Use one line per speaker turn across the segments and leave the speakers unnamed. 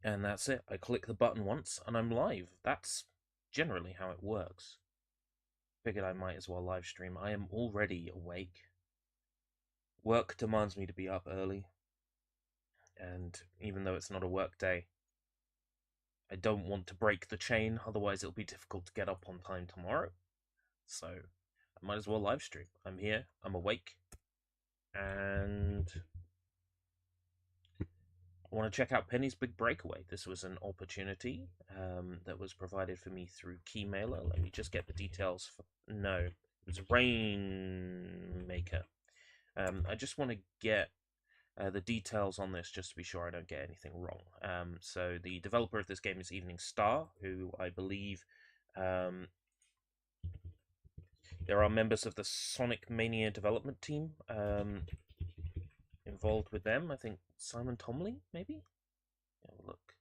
And that's it. I click the button once and I'm live. That's generally how it works. Figured I might as well live stream. I am already awake. Work demands me to be up early. And even though it's not a work day, I don't want to break the chain, otherwise it'll be difficult to get up on time tomorrow. So I might as well live stream. I'm here, I'm awake, and I want to check out Penny's Big Breakaway. This was an opportunity that was provided for me through Keymailer. Let me just get the details. No, it was Rainmaker. I just want to get the details on this just to be sure I don't get anything wrong. So the developer of this game is Evening Star, who I believe there are members of the Sonic Mania development team involved with them. I think Simon Tomley, maybe? Have a look.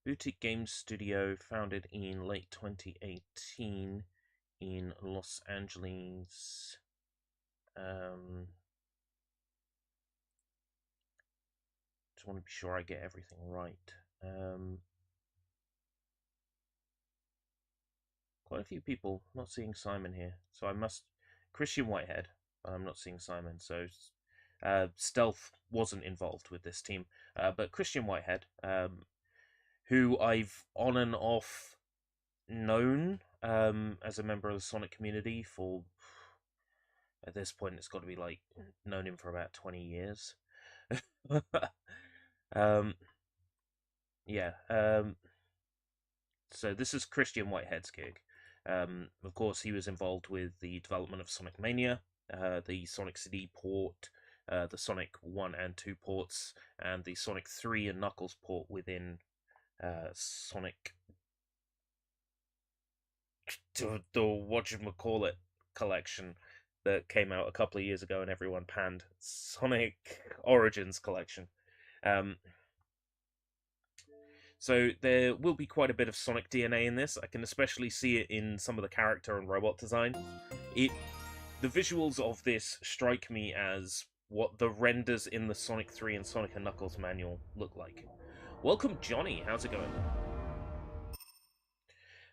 Boutique Games Studio, founded in late 2018 in Los Angeles. Just want to be sure I get everything right. Quite a few people. I'm not seeing Simon here, so I must. Christian Whitehead. I'm not seeing Simon, so Stealth wasn't involved with this team. But Christian Whitehead, who I've on and off known as a member of the Sonic community for, at this point, it's got to be like known him for about 20 years. Yeah. So this is Christian Whitehead's gig. Of course, he was involved with the development of Sonic Mania, the Sonic CD port, the Sonic 1 and 2 ports, and the Sonic 3 and Knuckles port within Sonic... the whatchamacallit collection that came out a couple of years ago and everyone panned. Sonic Origins collection. So there will be quite a bit of Sonic DNA in this. I can especially see it in some of the character and robot design. The visuals of this strike me as what the renders in the Sonic 3 and Sonic & Knuckles manual look like. Welcome, Johnny. How's it going?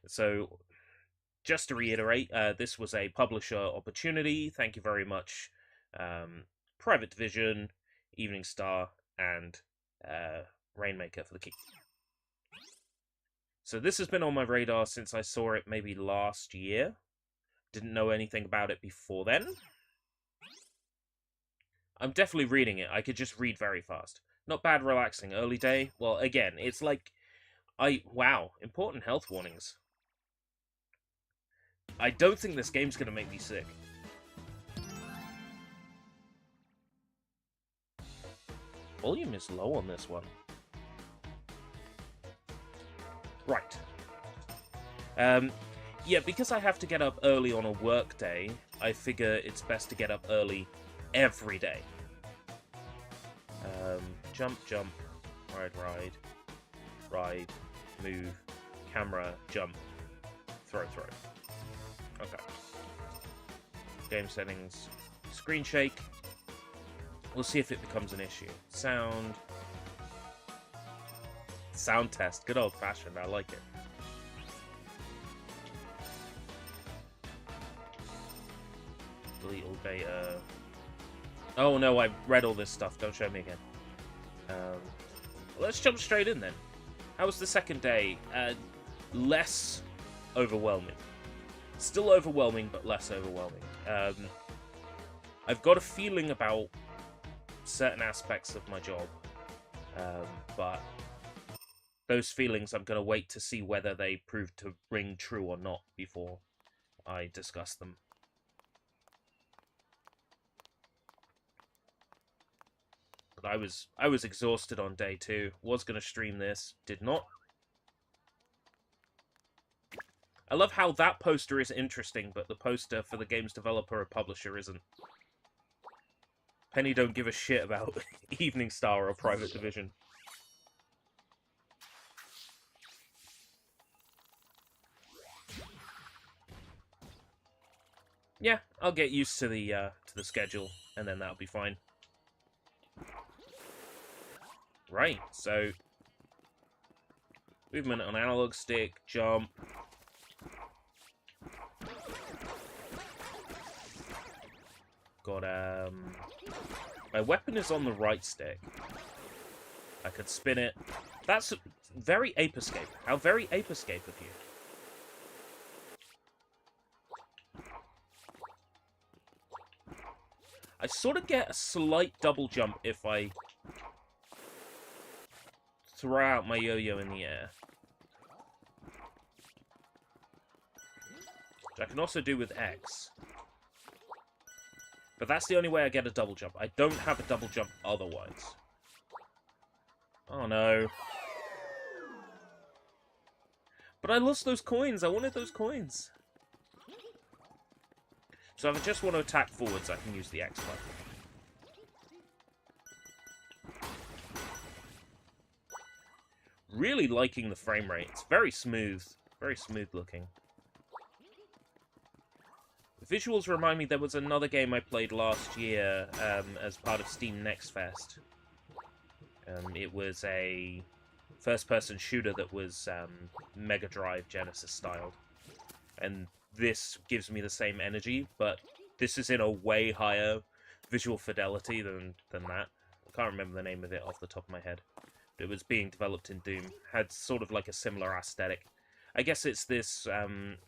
So, just to reiterate, this was a publisher opportunity. Thank you very much, Private Division, Evening Star, and Rainmaker for the key. So this has been on my radar since I saw it maybe last year. Didn't know anything about it before then. I'm definitely reading it. I could just read very fast. Not bad, relaxing. Early day. Well, again, it's like... Wow, important health warnings. I don't think this game's gonna make me sick. Volume is low on this one. Right. Yeah, because I have to get up early on a work day, I figure it's best to get up early every day. Jump, jump, ride, ride, move, camera, jump, throw. Okay. Game settings, screen shake. We'll see if it becomes an issue. Sound test, good old fashioned, I like it. Delete all data. Oh no, I read all this stuff, don't show me again. Let's jump straight in then. How was the second day? Less overwhelming. Still overwhelming, but less overwhelming. I've got a feeling about certain aspects of my job, but those feelings I'm going to wait to see whether they prove to ring true or not before I discuss them. But I was exhausted on day 2. Was going to stream this, did not. I love how that poster is interesting, but the poster for the game's developer or publisher isn't. Penny don't give a shit about Evening Star or Private Division. Yeah, I'll get used to the schedule, and then that'll be fine. Right, so movement on analog stick, jump. Got my weapon is on the right stick. I could spin it. That's very Ape Escape. How very Ape Escape of you. I sort of get a slight double jump if I throw out my yo-yo in the air. Which I can also do with X. But that's the only way I get a double jump. I don't have a double jump otherwise. Oh no. But I lost those coins. I wanted those coins. So if I just want to attack forwards, I can use the X button. Really liking the frame rate. It's very smooth looking. The visuals remind me there was another game I played last year as part of Steam Next Fest. It was a first-person shooter that was Mega Drive Genesis styled. And this gives me the same energy, but this is in a way higher visual fidelity than that. I can't remember the name of it off the top of my head. But it was being developed in Doom. Had sort of like a similar aesthetic. I guess it's this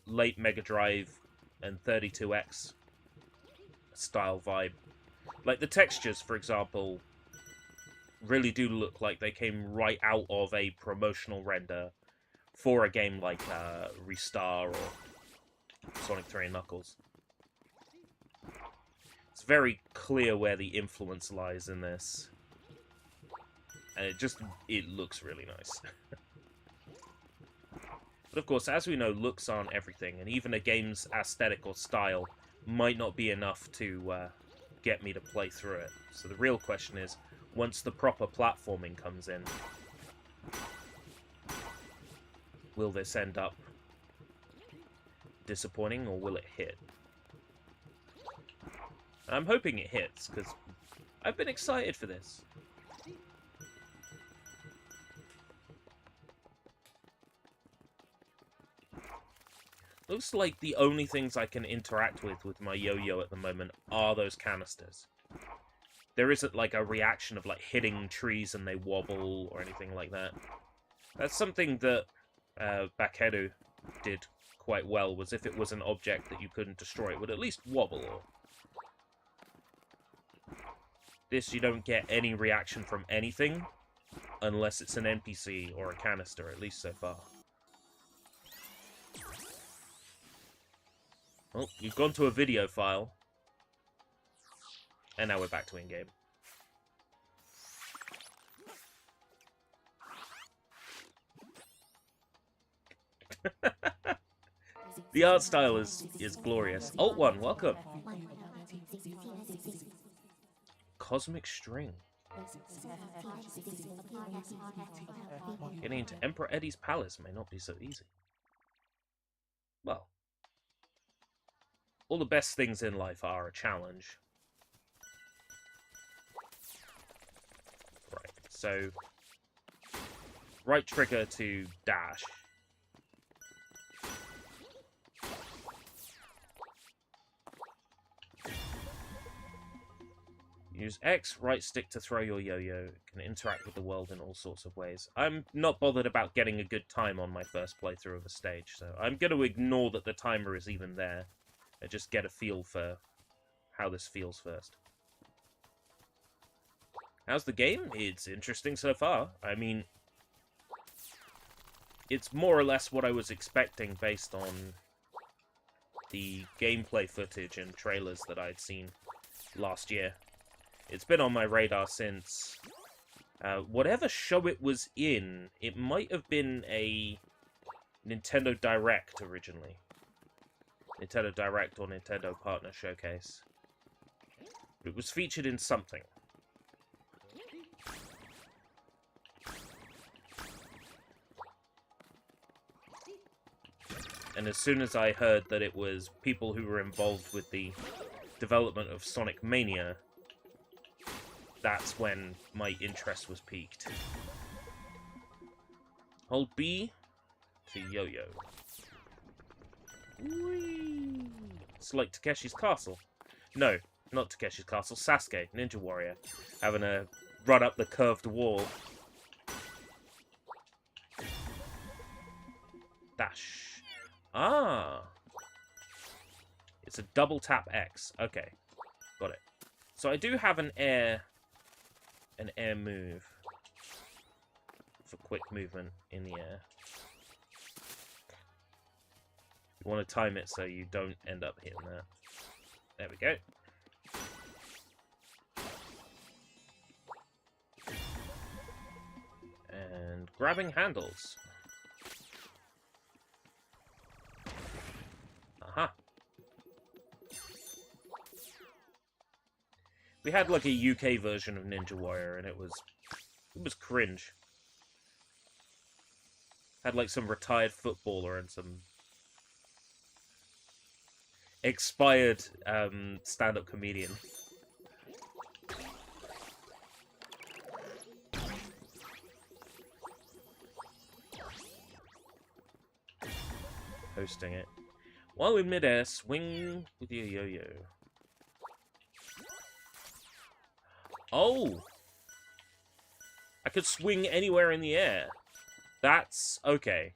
late Mega Drive and 32X style vibe. Like the textures, for example, really do look like they came right out of a promotional render for a game like Restar or Sonic 3 and Knuckles. It's very clear where the influence lies in this. And it looks really nice. But of course, as we know, looks aren't everything, and even a game's aesthetic or style might not be enough to get me to play through it. So the real question is, once the proper platforming comes in, will this end up disappointing, or will it hit? I'm hoping it hits, because I've been excited for this. Looks like the only things I can interact with my yo-yo at the moment are those canisters. There isn't like a reaction of like hitting trees and they wobble or anything like that. That's something that Bakeru did quite well, was if it was an object that you couldn't destroy, it would at least wobble. Or this, you don't get any reaction from anything unless it's an NPC or a canister, at least so far. Well, we've gone to a video file. And now we're back to in-game. The art style is glorious. Alt 1, welcome. Cosmic String. Getting into Emperor Eddie's palace may not be so easy. Well, all the best things in life are a challenge. Right, so right trigger to dash. Use X, right stick to throw your yo-yo. Can interact with the world in all sorts of ways. I'm not bothered about getting a good time on my first playthrough of a stage, so I'm going to ignore that the timer is even there. And just get a feel for how this feels first. How's the game? It's interesting so far. I mean, it's more or less what I was expecting based on the gameplay footage and trailers that I'd seen last year. It's been on my radar since whatever show it was in. It might have been a Nintendo Direct originally. Nintendo Direct or Nintendo Partner Showcase. It was featured in something. And as soon as I heard that it was people who were involved with the development of Sonic Mania, that's when my interest was piqued. Hold B to yo-yo. Whee! It's like Takeshi's Castle. No, not Takeshi's Castle. Sasuke, Ninja Warrior, having a run up the curved wall. Dash. Ah. It's a double tap X. Okay, got it. So I do have an air move for quick movement in the air. You want to time it so you don't end up hitting that. There we go. And grabbing handles. Aha. We had like a UK version of Ninja Warrior and it was cringe. Had like some retired footballer and some expired stand-up comedian. Hosting it. While in midair, swing with your yo-yo. Oh! I could swing anywhere in the air. That's okay.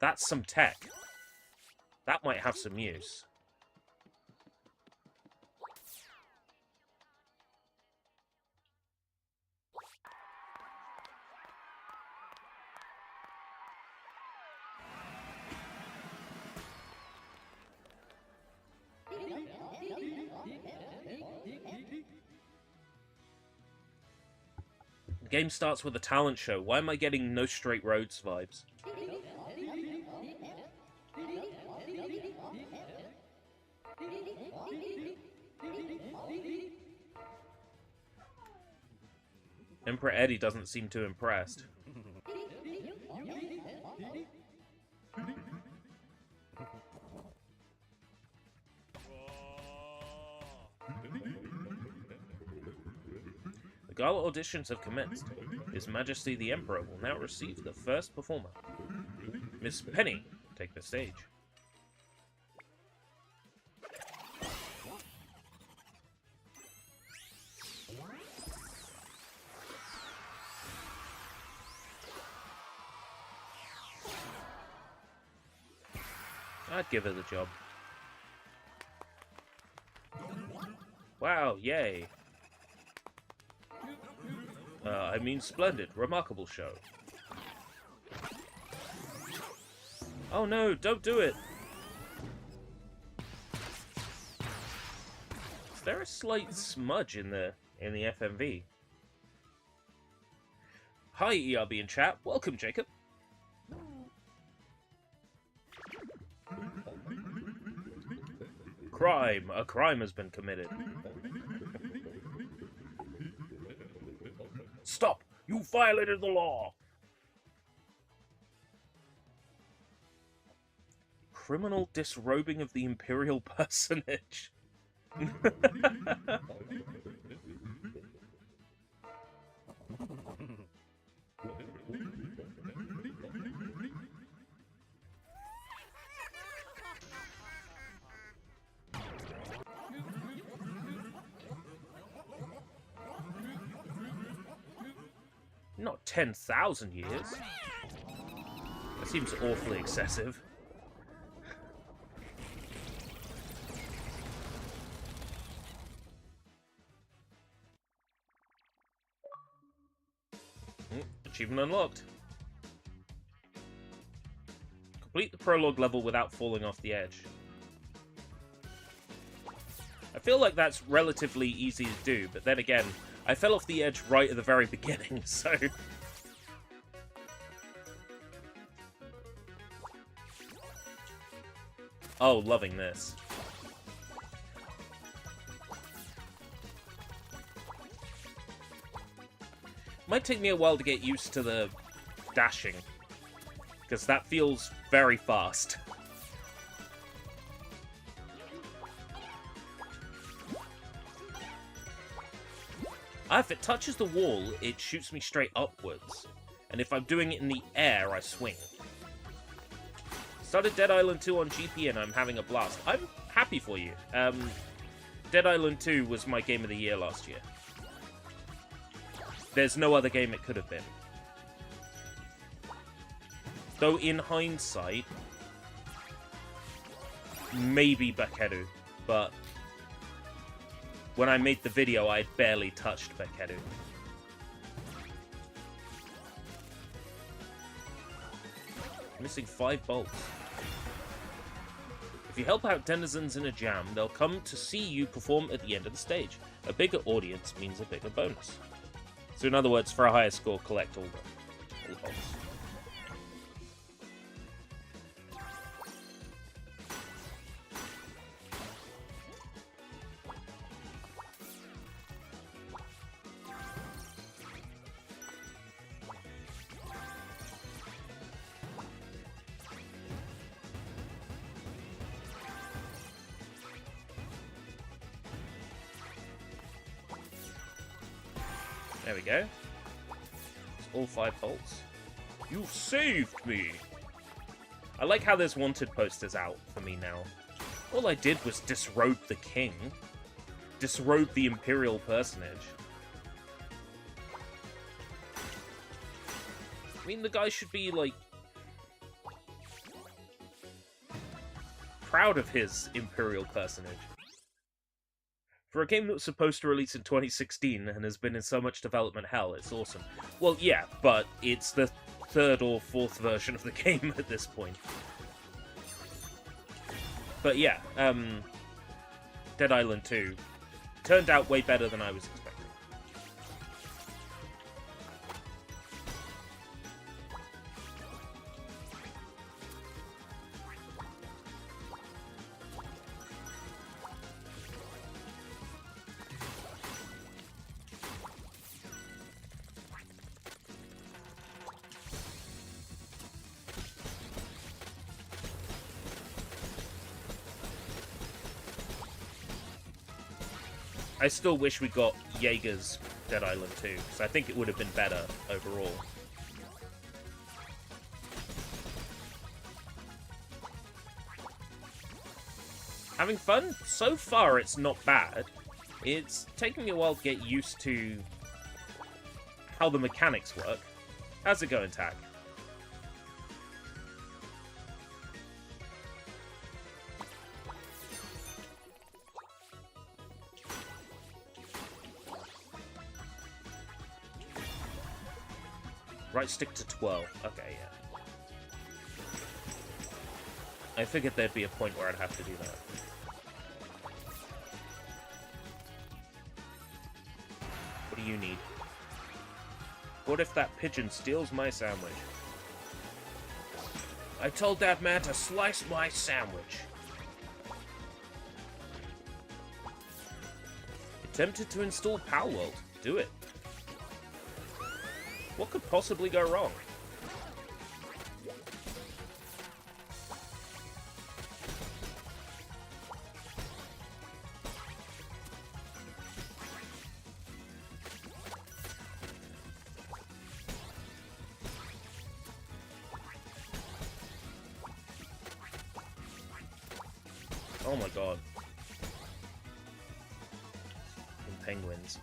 That's some tech. That might have some use. The game starts with a talent show. Why am I getting No Straight Roads vibes? Emperor Eddie doesn't seem too impressed. The gala auditions have commenced. His Majesty the Emperor will now receive the first performer. Miss Penny, take the stage. I'd give her the job. Wow, yay. I mean splendid, remarkable show. Oh no, don't do it! Is there a slight smudge in the FMV? Hi ERB and chat, welcome Jacob. Crime! A crime has been committed. Stop! You violated the law! Criminal disrobing of the Imperial personage. Not 10,000 years. That seems awfully excessive. Achievement unlocked. Complete the prologue level without falling off the edge. I feel like that's relatively easy to do, but then again, I fell off the edge right at the very beginning, so... Oh, loving this. Might take me a while to get used to the dashing, because that feels very fast. If it touches the wall, it shoots me straight upwards. And if I'm doing it in the air, I swing. Started Dead Island 2 on GP and I'm having a blast. I'm happy for you. Dead Island 2 was my game of the year last year. There's no other game it could have been. Though in hindsight, maybe Bakeru, but when I made the video, I barely touched Bakeru. Missing 5 bolts. If you help out denizens in a jam, they'll come to see you perform at the end of the stage. A bigger audience means a bigger bonus. So in other words, for a higher score, collect all the bolts. There we go. It's all 5 bolts. You saved me! I like how there's wanted posters out for me now. All I did was disrobe the king. Disrobe the imperial personage. I mean, the guy should be, like, proud of his imperial personage. For a game that was supposed to release in 2016 and has been in so much development hell, it's awesome. Well, yeah, but it's the 3rd or 4th version of the game at this point. But yeah, Dead Island 2 turned out way better than I was expecting. I still wish we got Jaeger's Dead Island 2, because I think it would have been better overall. Having fun? So far, it's not bad. It's taken me a while to get used to how the mechanics work. How's it going, Tag? Right stick to 12. Okay, yeah. I figured there'd be a point where I'd have to do that. What do you need? What if that pigeon steals my sandwich? I told that man to slice my sandwich. Attempted to install Palworld. Do it. What could possibly go wrong? Oh my god. Penguins.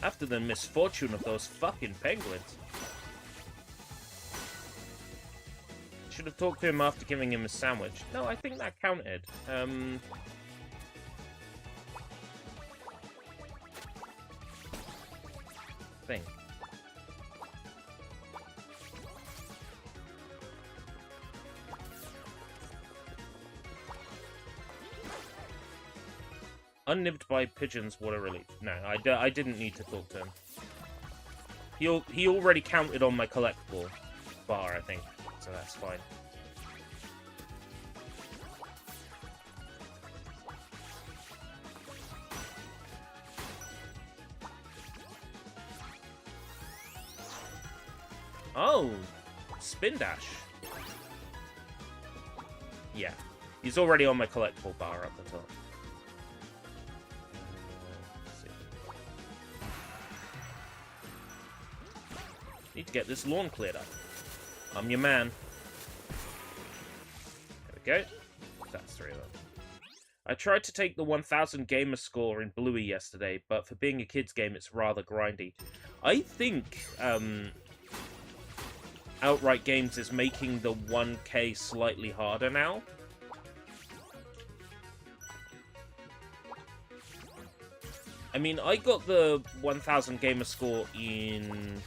After the misfortune of those fucking penguins. Should have talked to him after giving him a sandwich. No, I think that counted. Thing. Unnibbed by pigeons, what a relief. No, I didn't need to talk to him. He already counted on my collectible bar, I think, so that's fine. Oh, spin dash. Yeah, he's already on my collectible bar up the top. Need to get this lawn cleared up. I'm your man. There we go. That's 3 of them. I tried to take the 1000 gamer score in Bluey yesterday, but for being a kid's game, it's rather grindy. I think Outright Games is making the 1K slightly harder now. I mean, I got the 1000 gamer score in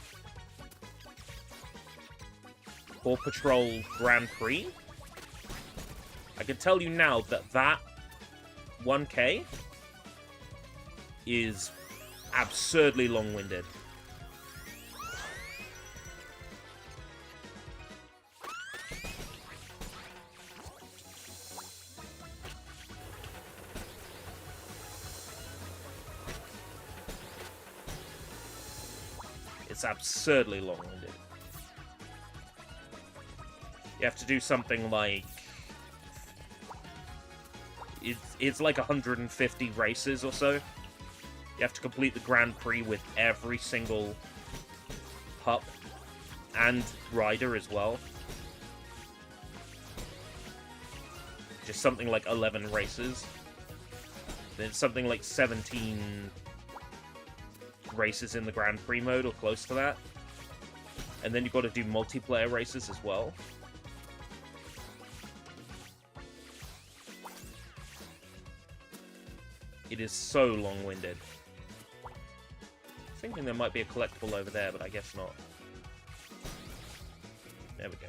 Paw Patrol Grand Prix. I can tell you now that that 1K is absurdly long-winded. It's absurdly long-winded. You have to do something like... It's like 150 races or so. You have to complete the Grand Prix with every single pup and rider as well. Just something like 11 races. Then something like 17 races in the Grand Prix mode or close to that. And then you've got to do multiplayer races as well. It is so long-winded. Thinking there might be a collectible over there, but I guess not. There we go.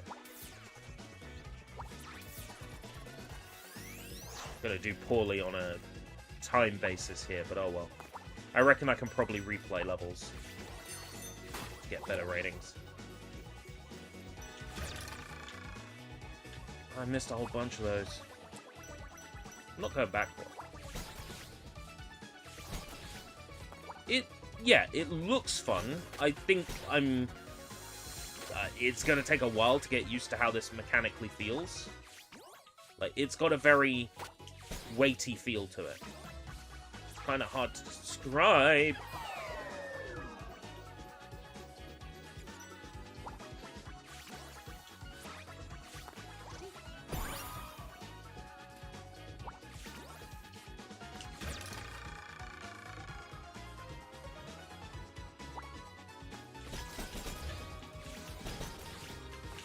Gonna do poorly on a time basis here, but oh well. I reckon I can probably replay levels to get better ratings. I missed a whole bunch of those. I'm not going back for it. Yeah, it looks fun. I think I'm... it's going to take a while to get used to how this mechanically feels. Like, it's got a very weighty feel to it. It's kind of hard to describe.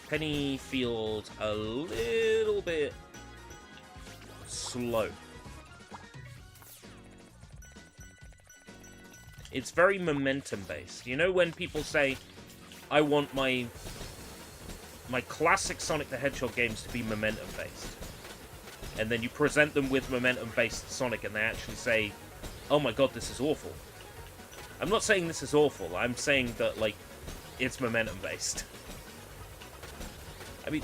Penny feels a little bit slow. It's very momentum-based. You know when people say, I want my classic Sonic the Hedgehog games to be momentum-based. And then you present them with momentum-based Sonic and they actually say, oh my god, this is awful. I'm not saying this is awful. I'm saying that, like, it's momentum-based. I mean,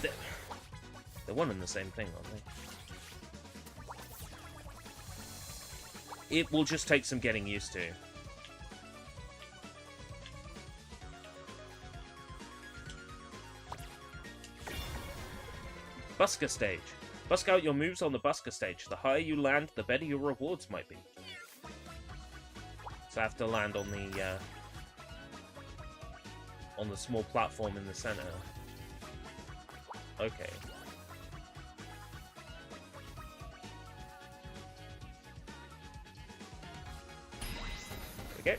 they're one and the same thing, aren't they? It will just take some getting used to. Busker stage. Busk out your moves on the Busker stage. The higher you land, the better your rewards might be. So I have to land on the small platform in the center. Okay. Okay.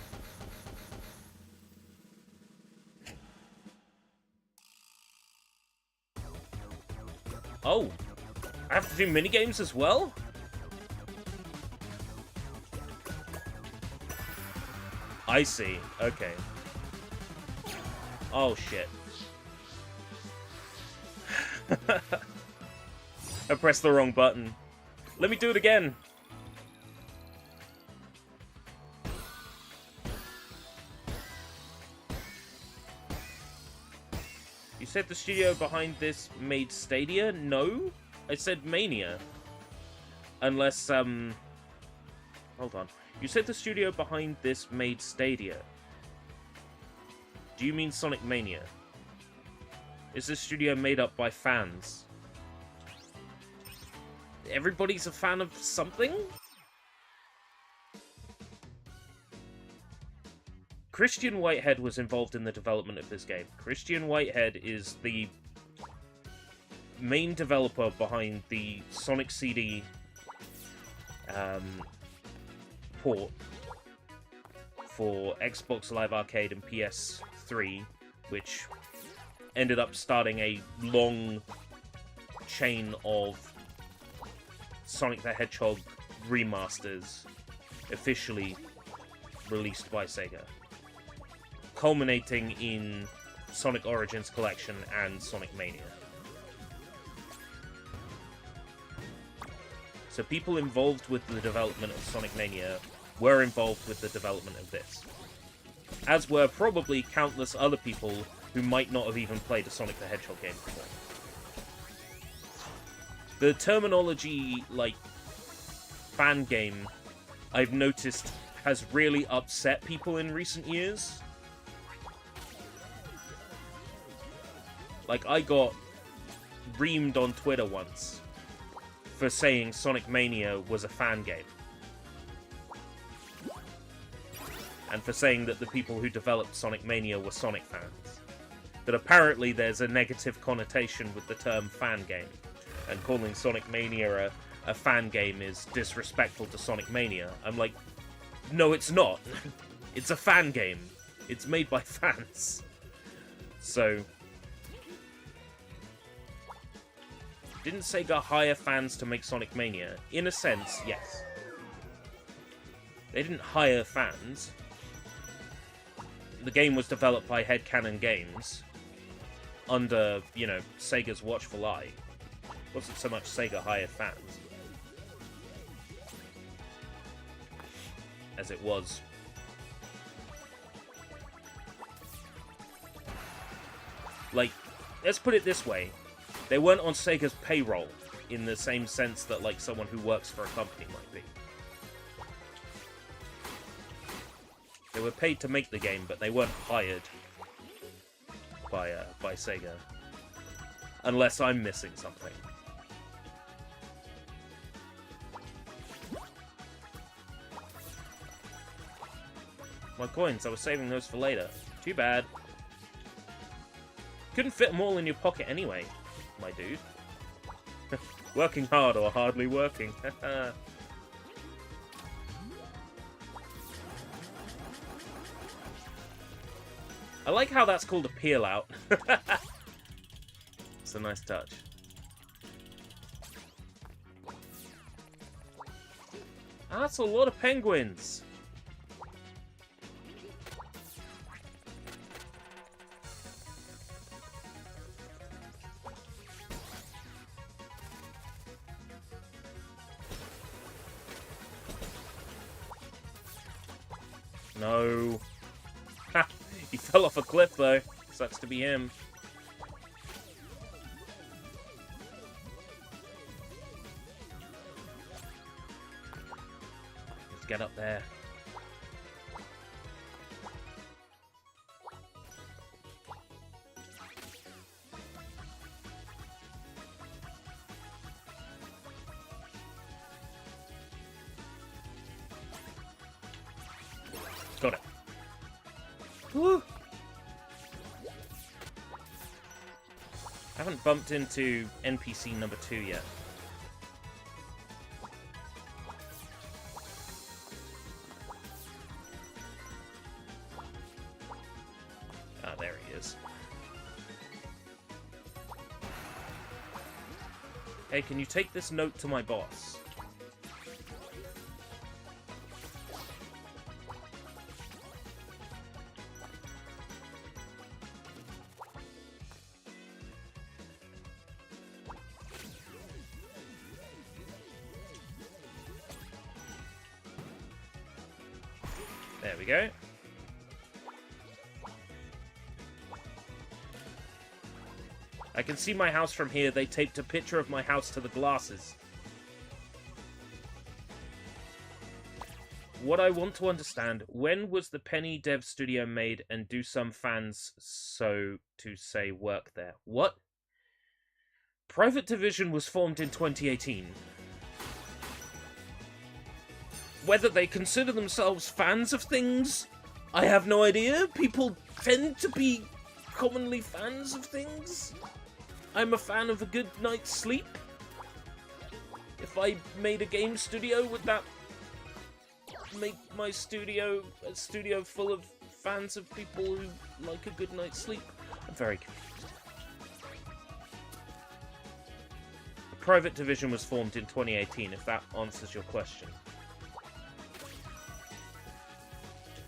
Oh! I have to do minigames as well? I see. Okay. Oh, shit. I pressed the wrong button. Let me do it again. You said the studio behind this made Stadia? No, I said Mania. Unless, hold on. You said the studio behind this made Stadia. Do you mean Sonic Mania? Is this studio made up by fans? Everybody's a fan of something? Christian Whitehead was involved in the development of this game. Christian Whitehead is the main developer behind the Sonic CD port for Xbox Live Arcade and PS3, which ended up starting a long chain of Sonic the Hedgehog remasters officially released by Sega, culminating in Sonic Origins Collection and Sonic Mania. So people involved with the development of Sonic Mania were involved with the development of this, as were probably countless other people who might not have even played a Sonic the Hedgehog game before. The terminology, like, fan game, I've noticed has really upset people in recent years. Like, I got reamed on Twitter once for saying Sonic Mania was a fan game. And for saying that the people who developed Sonic Mania were Sonic fans. That apparently there's a negative connotation with the term fan game, and calling Sonic Mania a fan game is disrespectful to Sonic Mania. I'm like, no, it's not. It's a fan game. It's made by fans. So, didn't Sega hire fans to make Sonic Mania? In a sense, yes. They didn't hire fans. The game was developed by Headcanon Games under, you know, Sega's watchful eye. It wasn't so much Sega hired fans as it was like, let's put it this way, they weren't on Sega's payroll in the same sense that, like, someone who works for a company might be. They were paid to make the game, but they weren't hired by Sega. Unless I'm missing something. My coins, I was saving those for later. Too bad. Couldn't fit them all in your pocket anyway, my dude. Working hard or hardly working. I like how that's called a peel out. It's a nice touch. That's a lot of penguins. No. Ha! He fell off a cliff, though. Sucks to be him. Let's get up there. Got it. Woo! I haven't bumped into NPC number 2 yet. Ah, there he is. Hey, can you take this note to my boss? There we go. I can see my house from here. They taped a picture of my house to the glasses. What I want to understand, when was the Penny Dev Studio made, and do some fans, so to say, work there? What? Private Division was formed in 2018. Whether they consider themselves fans of things I have no idea. People tend to be commonly fans of things. I'm a fan of a good night's sleep. If I made a game studio, would that make my studio a studio full of fans of people who like a good night's sleep? I'm very confused. A private division was formed in 2018, if that answers your question.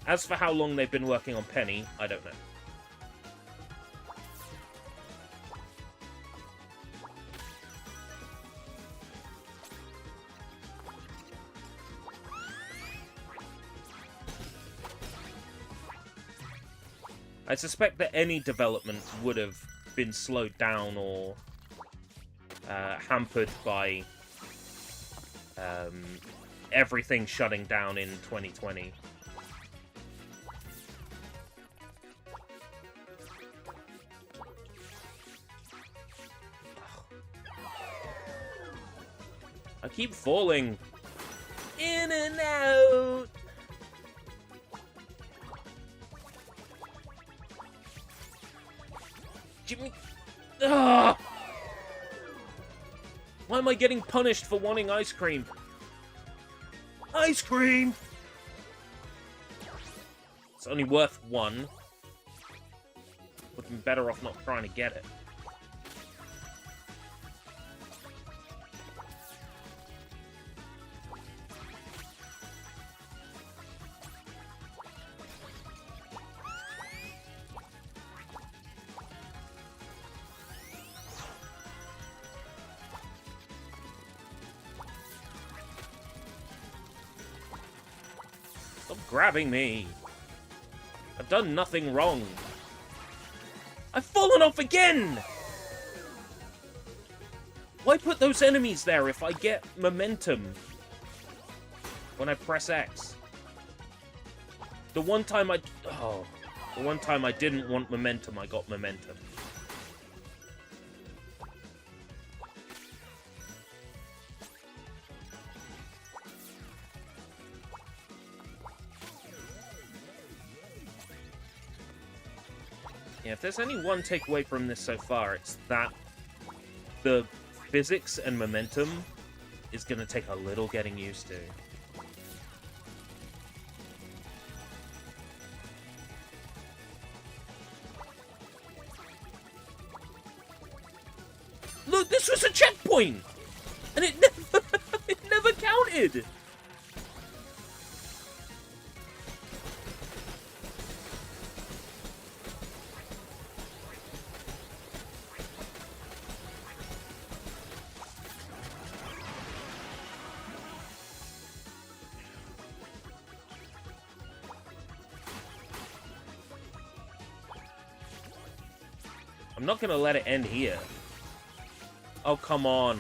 As for how long they've been working on Penny, I don't know. I suspect that any development would have been slowed down or hampered by everything shutting down in 2020. I keep falling in and out. Jimmy. Ugh! Why am I getting punished for wanting ice cream? Ice cream! It's only worth one. Would have been better off not trying to get it. Stop grabbing me. I've done nothing wrong. I've fallen off again! Why put those enemies there if I get momentum when I press X? The one time I didn't want momentum, I got momentum. Yeah, if there's any one takeaway from this so far, it's that the physics and momentum is going to take a little getting used to. Look, this was a checkpoint! And it never counted! I'm not gonna let it end here. Oh, come on.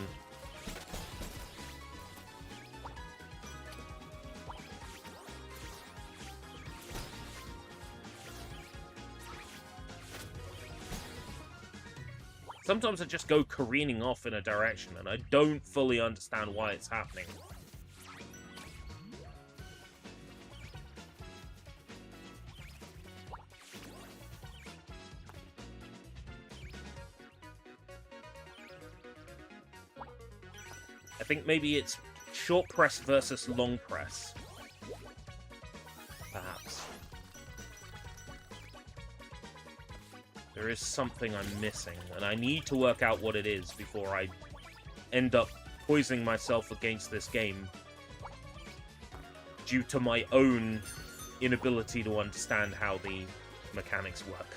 Sometimes I just go careening off in a direction, and I don't fully understand why it's happening. I think maybe it's short press versus long press. Perhaps. There is something I'm missing, and I need to work out what it is before I end up poisoning myself against this game due to my own inability to understand how the mechanics work.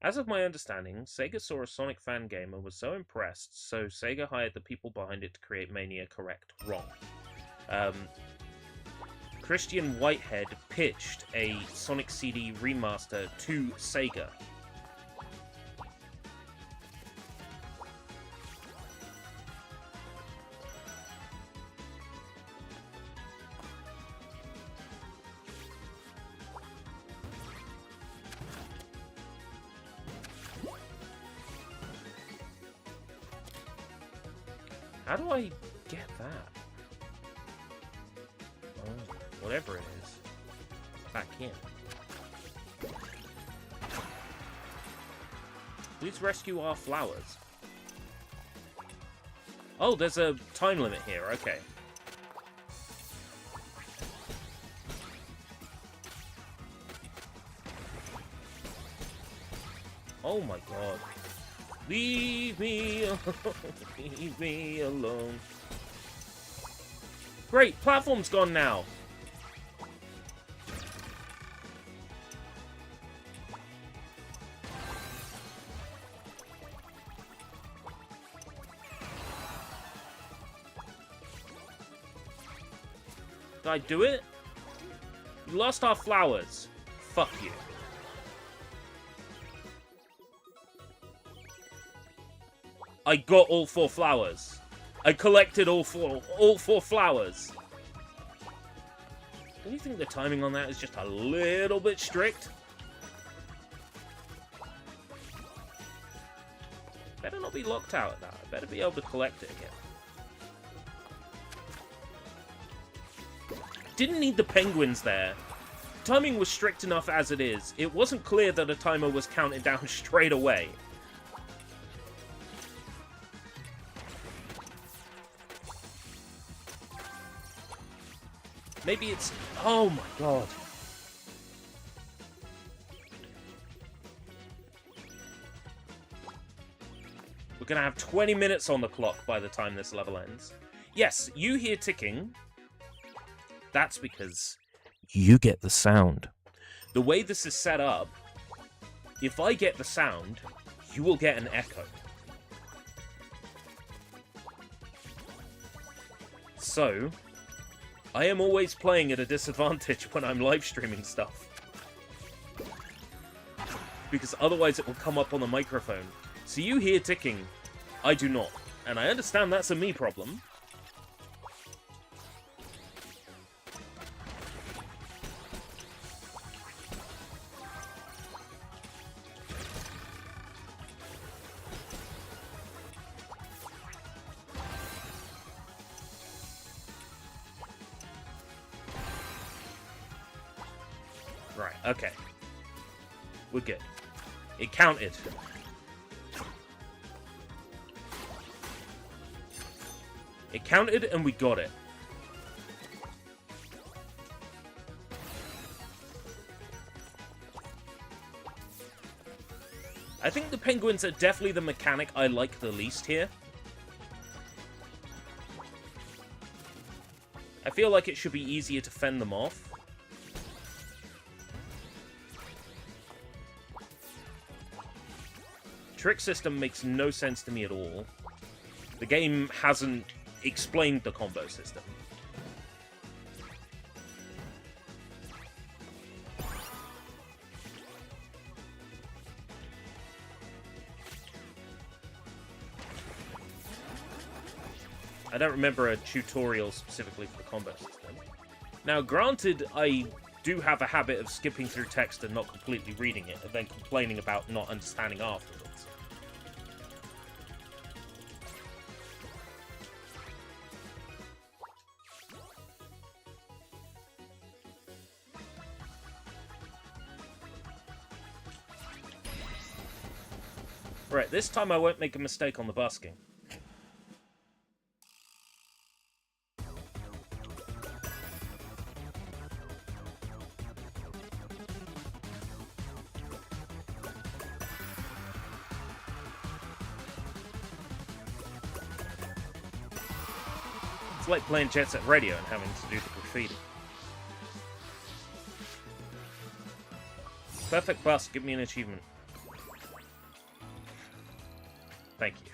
As of my understanding, Sega saw a Sonic fan game and was so impressed, so Sega hired the people behind it to create Mania correct wrong. Christian Whitehead pitched a Sonic CD remaster to Sega. How do I get that? Oh, whatever it is. Back in. Please rescue our flowers. Oh, there's a time limit here. Okay. Oh my god. Leave me alone. Leave me alone. Great, platform's gone now. Did I do it? You lost our flowers. Fuck you. I got all 4 flowers. I collected all four flowers. Don't you think the timing on that is just a little bit strict? Better not be locked out at that. I better be able to collect it again. Didn't need the penguins there. Timing was strict enough as it is. It wasn't clear that a timer was counted down straight away. Maybe it's... Oh my god. We're gonna have 20 minutes on the clock by the time this level ends. Yes, you hear ticking. That's because you get the sound. The way this is set up, if I get the sound, you will get an echo. So... I am always playing at a disadvantage when I'm live streaming stuff. Because otherwise it will come up on the microphone. So you hear ticking, I do not. And I understand that's a me problem. Right, okay. We're good. It counted. It counted and we got it. I think the penguins are definitely the mechanic I like the least here. I feel like it should be easier to fend them off. Trick system makes no sense to me at all. The game hasn't explained the combo system. I don't remember a tutorial specifically for the combo system. Now, granted, I do have a habit of skipping through text and not completely reading it, and then complaining about not understanding afterwards. Right, this time I won't make a mistake on the busking. It's like playing Jet Set Radio and having to do the graffiti. Perfect bust, give me an achievement. Thank you.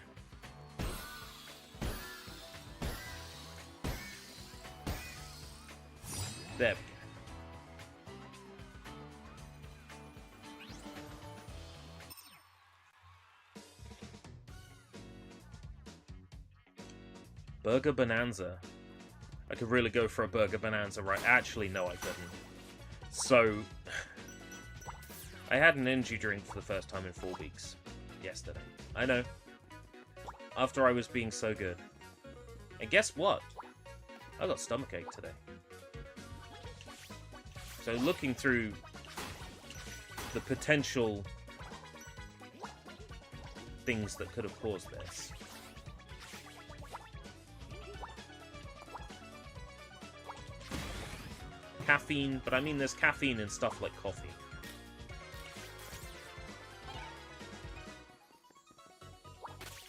There we go. Burger Bonanza. I could really go for a Burger Bonanza, right? Actually, no, I couldn't. So, I had an energy drink for the first time in 4 weeks. Yesterday. I know. After I was being so good. And guess what? I got stomachache today. So looking through the potential things that could have caused this. Caffeine, but I mean there's caffeine in stuff like coffee.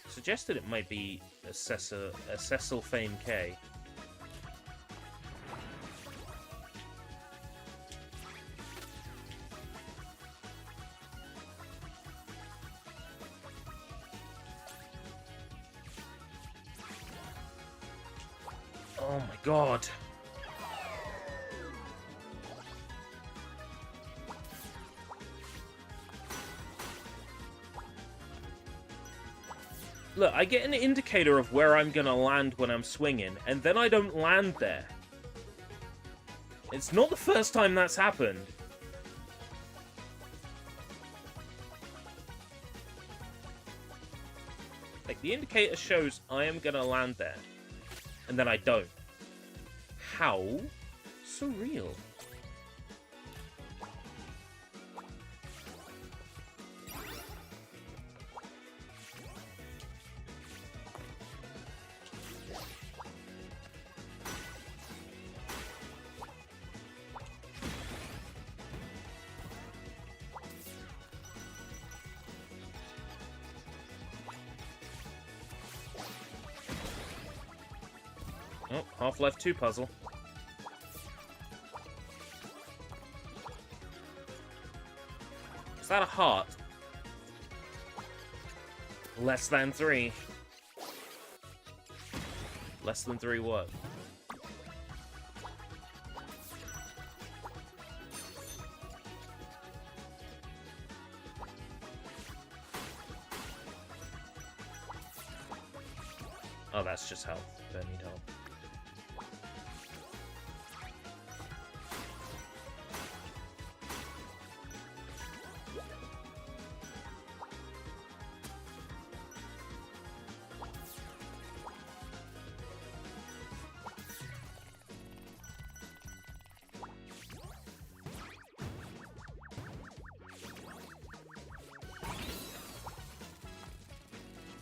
Suggested it might be acetylfame K. Oh my god. Look, I get an indicator of where I'm gonna land when I'm swinging, and then I don't land there. It's not the first time that's happened. Like, the indicator shows I am gonna land there, and then I don't. How surreal. Oh, Half-Life 2 puzzle. Is that a heart? Less than 3. Less than 3 what? Oh, that's just health. Don't need help.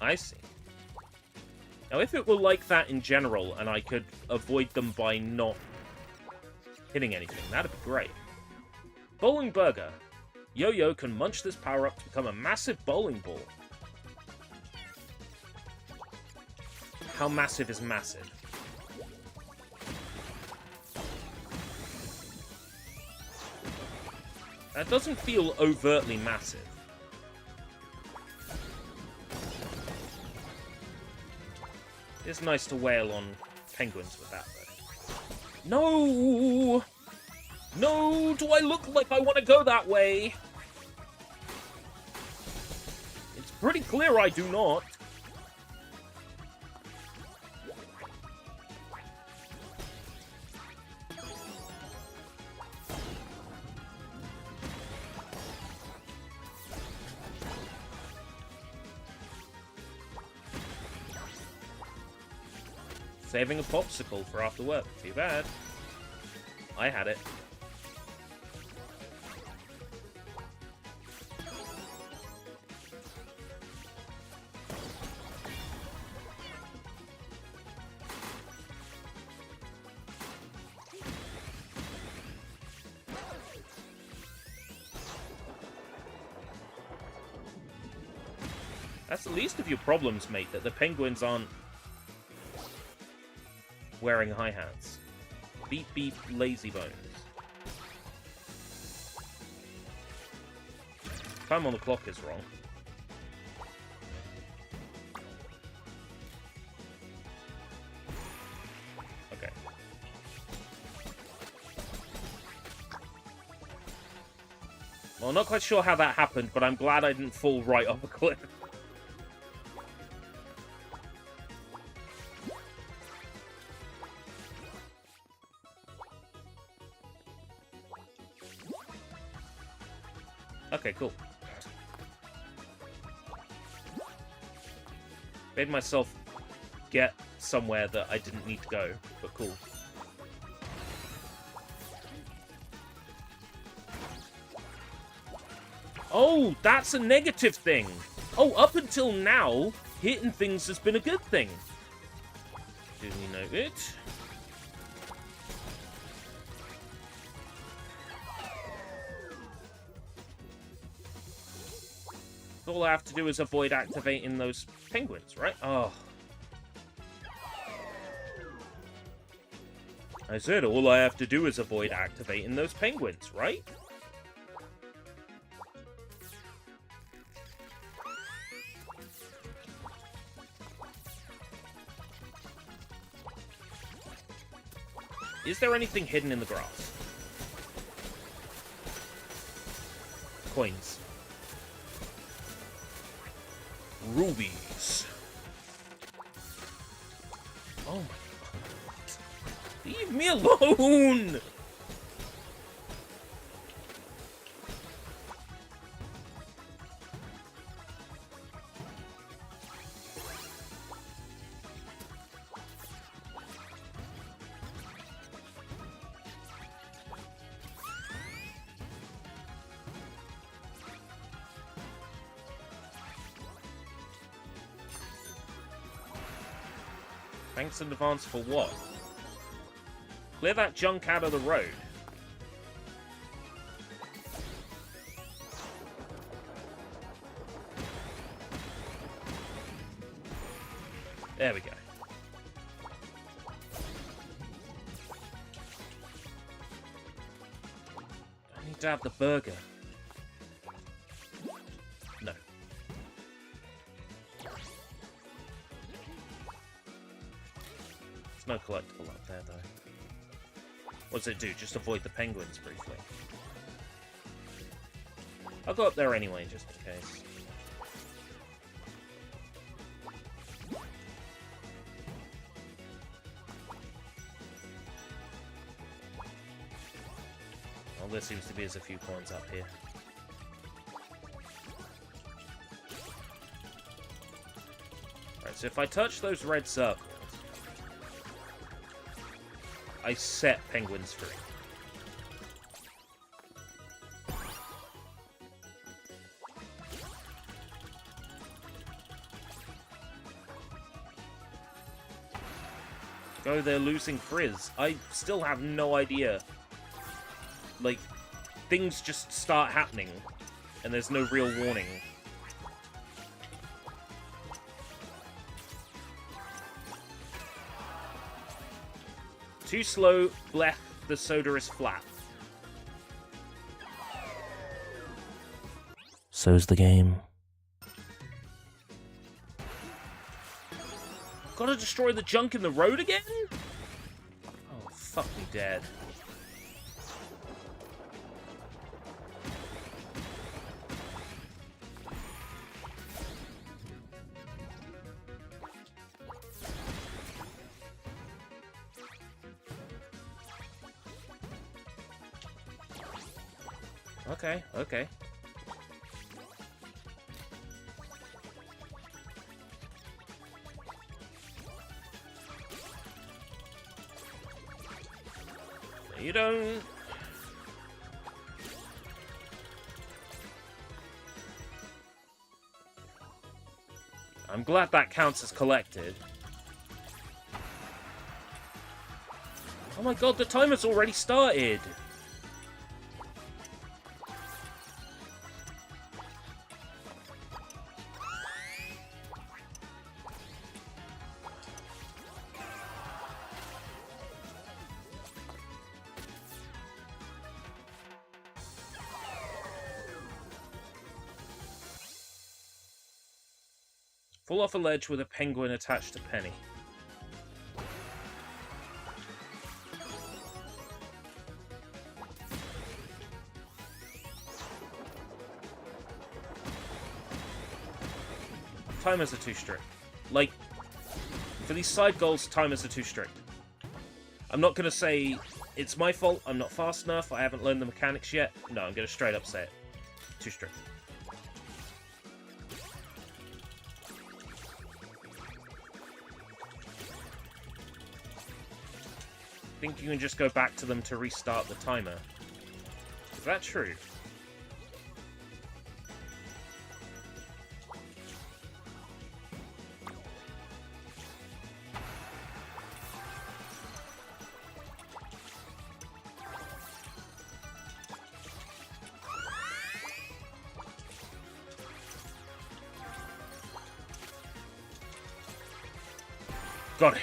I see. Now, if it were like that in general, and I could avoid them by not hitting anything, that'd be great. Bowling Burger. Yo-Yo can munch this power-up to become a massive bowling ball. How massive is massive? That doesn't feel overtly massive. It's nice to wail on penguins with that, though. No! No! Do I look like I want to go that way? It's pretty clear I do not. Saving a popsicle for after work. Too bad. I had it. That's the least of your problems, mate, that the penguins aren't wearing hi-hats. Beep beep, lazy bones. Time on the clock is wrong. Okay. Well, not quite sure how that happened, but I'm glad I didn't fall right off a cliff. Okay, cool. Made myself get somewhere that I didn't need to go, but cool. Oh, that's a negative thing. Oh, up until now, hitting things has been a good thing. Didn't you know it? All I have to do is avoid activating those penguins, right? Oh. I said all I have to do is avoid activating those penguins, right? Is there anything hidden in the grass? Coins. Rubies. Oh my god. Leave me alone! Thanks in advance for what? Clear that junk out of the road. There we go. I need to have the burger. No. There's no collectible up there, though. What does it do? Just avoid the penguins briefly. I'll go up there anyway, just in case. All there seems to be is a few coins up here. Right, so if I touch those red circles, I set penguins free. Go, they're losing frizz. I still have no idea. Like, things just start happening, and there's no real warning. Too slow, blech, the soda is flat. So's the game. Gotta destroy the junk in the road again? Oh, fuck me dead. Okay, okay. You don't... I'm glad that counts as collected. Oh my god, the timer's already started! Fall off a ledge with a penguin attached to Penny. Timers are too strict. Like, for these side goals, timers are too strict. I'm not going to say it's my fault, I'm not fast enough, I haven't learned the mechanics yet. No, I'm going to straight up say it. Too strict. think you can just go back to them to restart the timer. Is that true? Got it.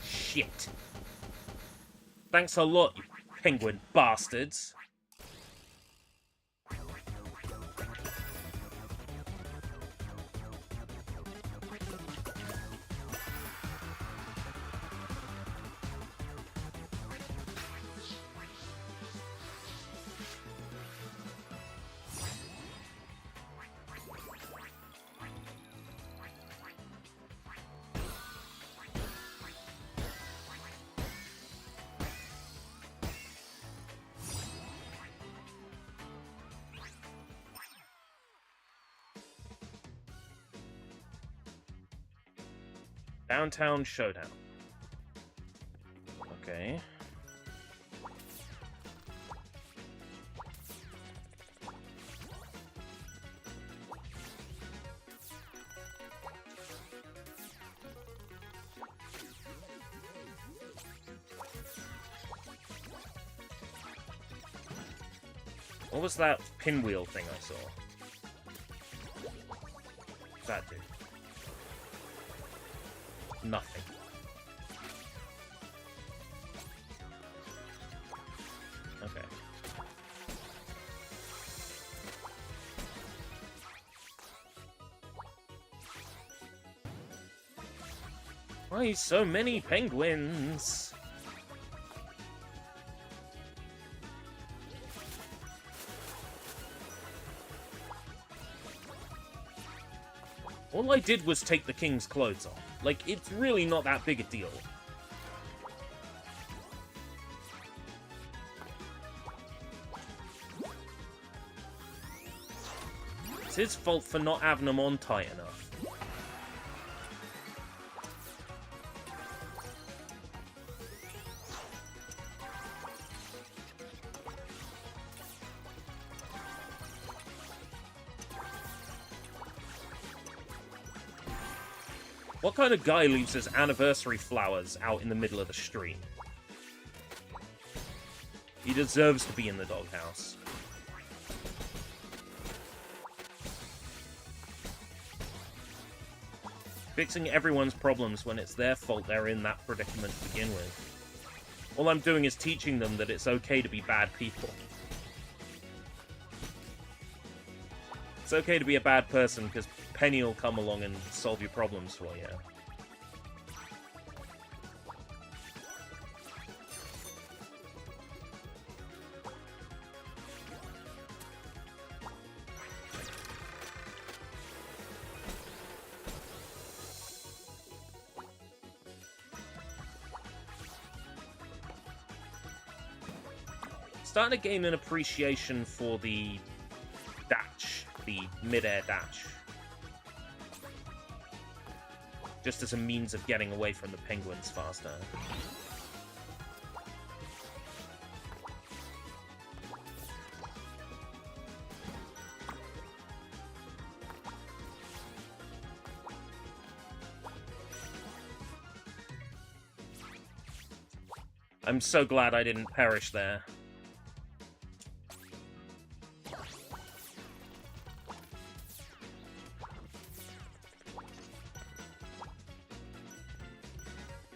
Shit. Thanks a lot, you penguin bastards. Downtown Showdown. Okay. What was that pinwheel thing I saw? What's that do? Nothing. Okay. Why so many penguins? All I did was take the king's clothes off. Like, it's really not that big a deal. It's his fault for not having them on tight enough. What kind of guy leaves his anniversary flowers out in the middle of the street? He deserves to be in the doghouse. Fixing everyone's problems when it's their fault they're in that predicament to begin with. All I'm doing is teaching them that it's okay to be bad people. It's okay to be a bad person because Penny will come along and solve your problems for you. Starting to gain an appreciation for the dash, the mid-air dash. Just as a means of getting away from the penguins faster. I'm so glad I didn't perish there.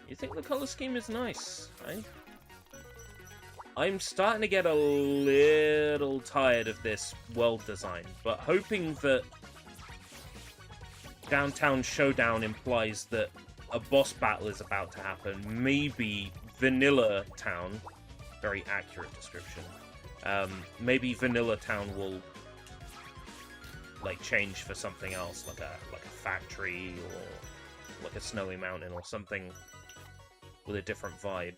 You think the color scheme is nice, right? I'm starting to get a little tired of this world design, but hoping that Downtown Showdown implies that a boss battle is about to happen. Maybe Vanilla Town, very accurate description. Maybe Vanilla Town will like change for something else, like a factory or like a snowy mountain or something with a different vibe.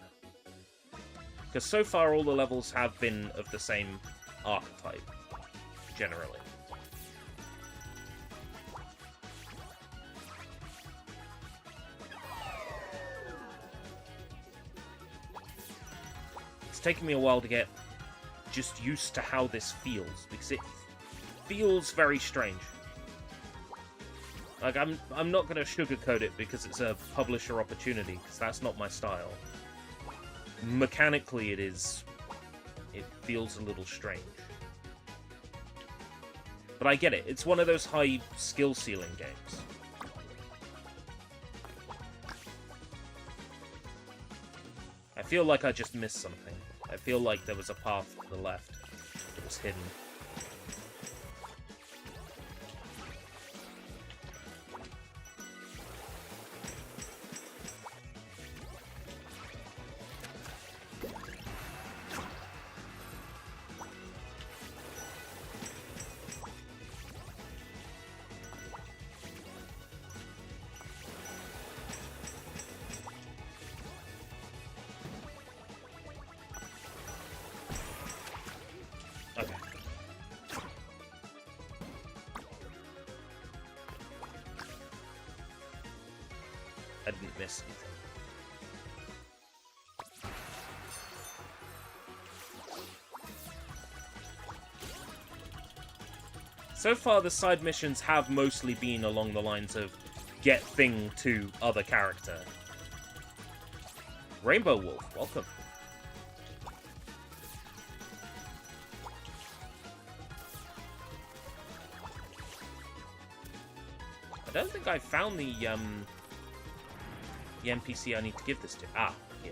Because so far all the levels have been of the same archetype, generally. It's taken me a while to get just used to how this feels, because it feels very strange. Like, I'm not going to sugarcoat it because it's a publisher opportunity, because that's not my style. Mechanically, it feels a little strange. But I get it. It's one of those high skill ceiling games. I feel like I just missed something. I feel like there was a path to the left that was hidden. I didn't miss anything. So far, the side missions have mostly been along the lines of get thing to other character. Rainbow Wolf, welcome. I don't think I found the NPC I need to give this to. Ah, here.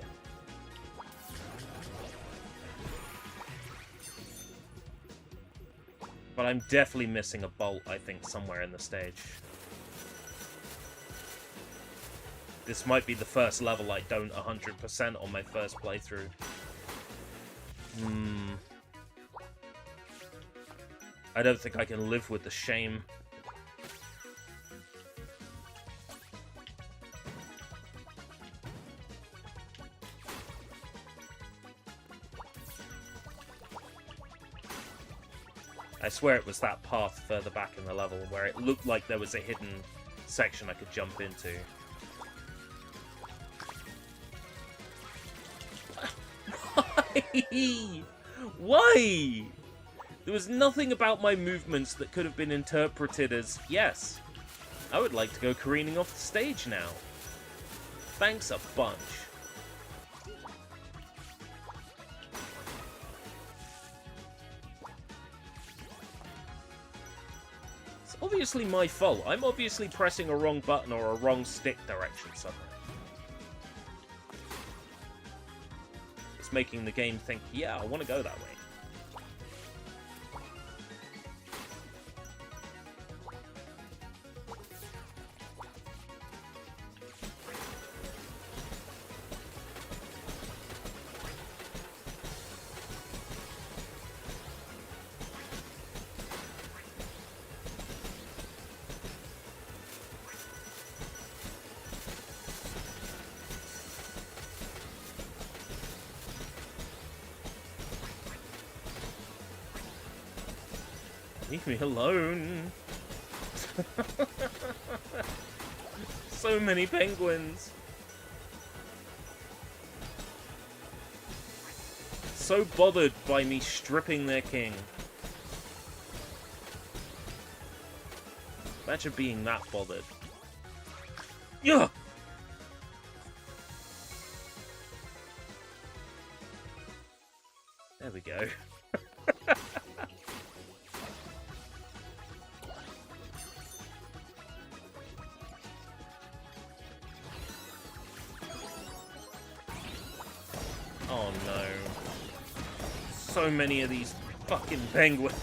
But I'm definitely missing a bolt, I think, somewhere in the stage. This might be the first level I don't 100% on my first playthrough. I don't think I can live with the shame. I swear it was that path further back in the level where it looked like there was a hidden section I could jump into. Why? Why? There was nothing about my movements that could have been interpreted as, yes, I would like to go careening off the stage now. Thanks a bunch. Obviously my fault. I'm obviously pressing a wrong button or a wrong stick direction somewhere. It's making the game think, yeah, I want to go that way. Leave me alone. So many penguins. So bothered by me stripping their king. Imagine being that bothered. Yeah. There we go. Oh no. So many of these fucking penguins.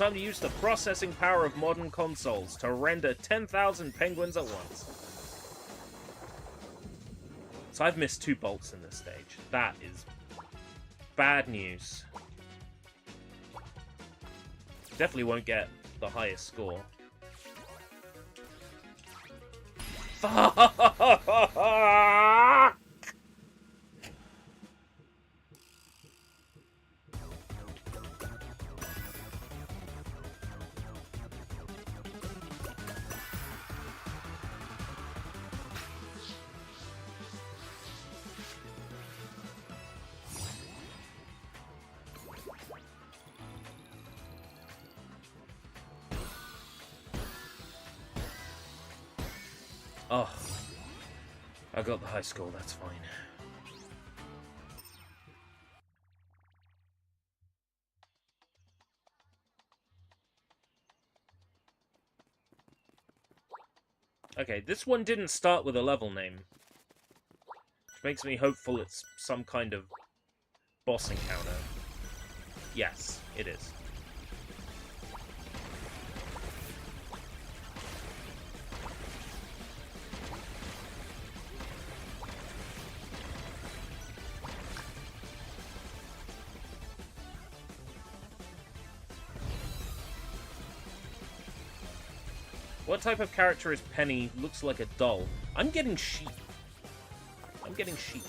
time to use the processing power of modern consoles to render 10,000 penguins at once. So I've missed 2 bolts in this stage. That is bad news. Definitely won't get the highest score. Fuck! Oh, I got the high score, that's fine. Okay, this one didn't start with a level name, which makes me hopeful it's some kind of boss encounter. Yes, it is. What type of character is Penny? Looks like a doll. I'm getting sheep. I'm getting sheep.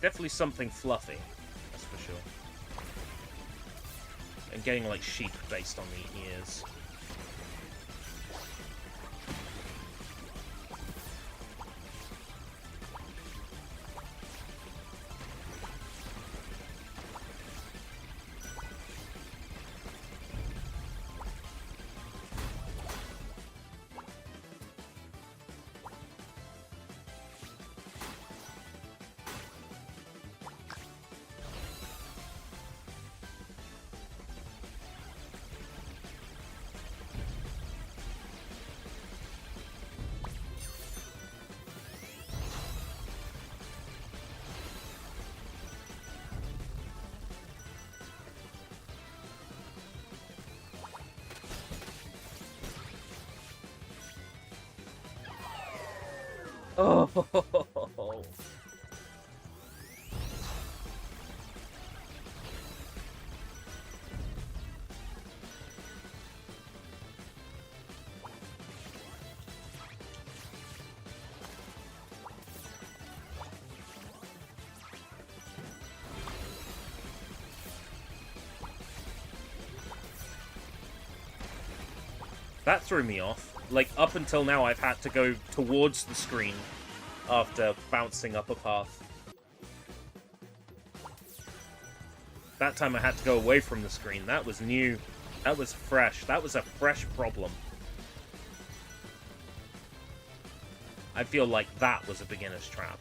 Definitely something fluffy, that's for sure. And getting like sheep based on the ears. Oh. That threw me off. Like, up until now, I've had to go towards the screen after bouncing up a path. That time I had to go away from the screen. That was new. That was fresh. That was a fresh problem. I feel like that was a beginner's trap.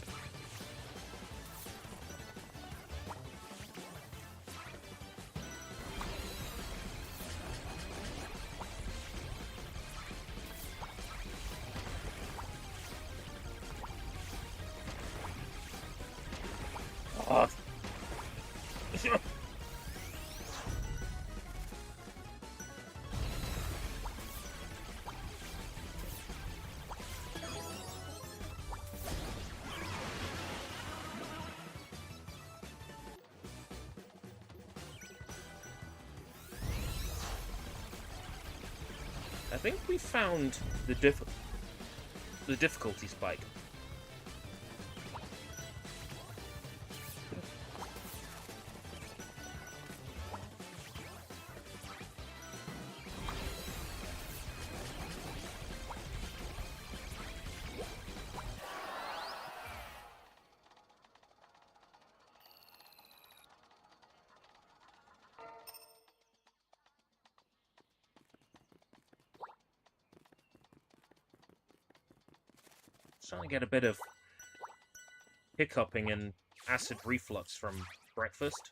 Oh. I think we found the difficulty spike. Starting to get a bit of hiccuping and acid reflux from breakfast.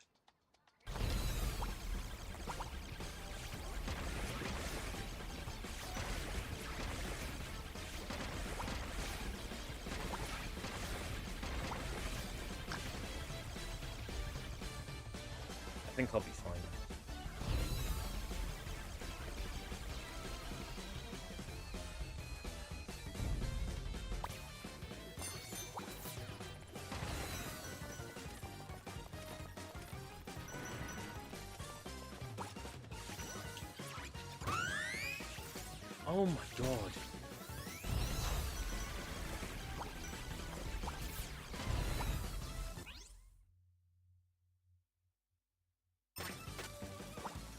I think I'll be fine. Oh my god.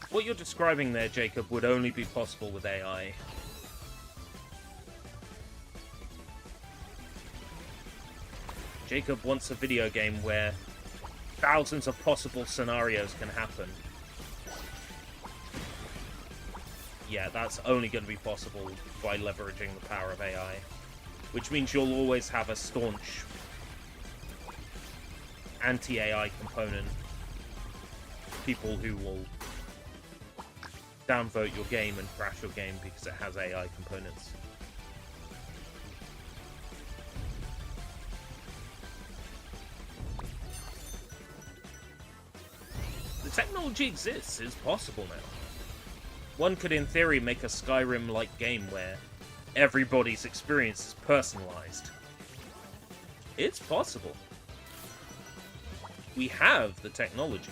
What you're describing there, Jacob, would only be possible with AI. Jacob wants a video game where thousands of possible scenarios can happen. Yeah, that's only going to be possible by leveraging the power of AI. Which means you'll always have a staunch anti-AI component. People who will downvote your game and crash your game because it has AI components. The technology exists, it's possible now. One could, in theory, make a Skyrim-like game where everybody's experience is personalized. It's possible. We have the technology.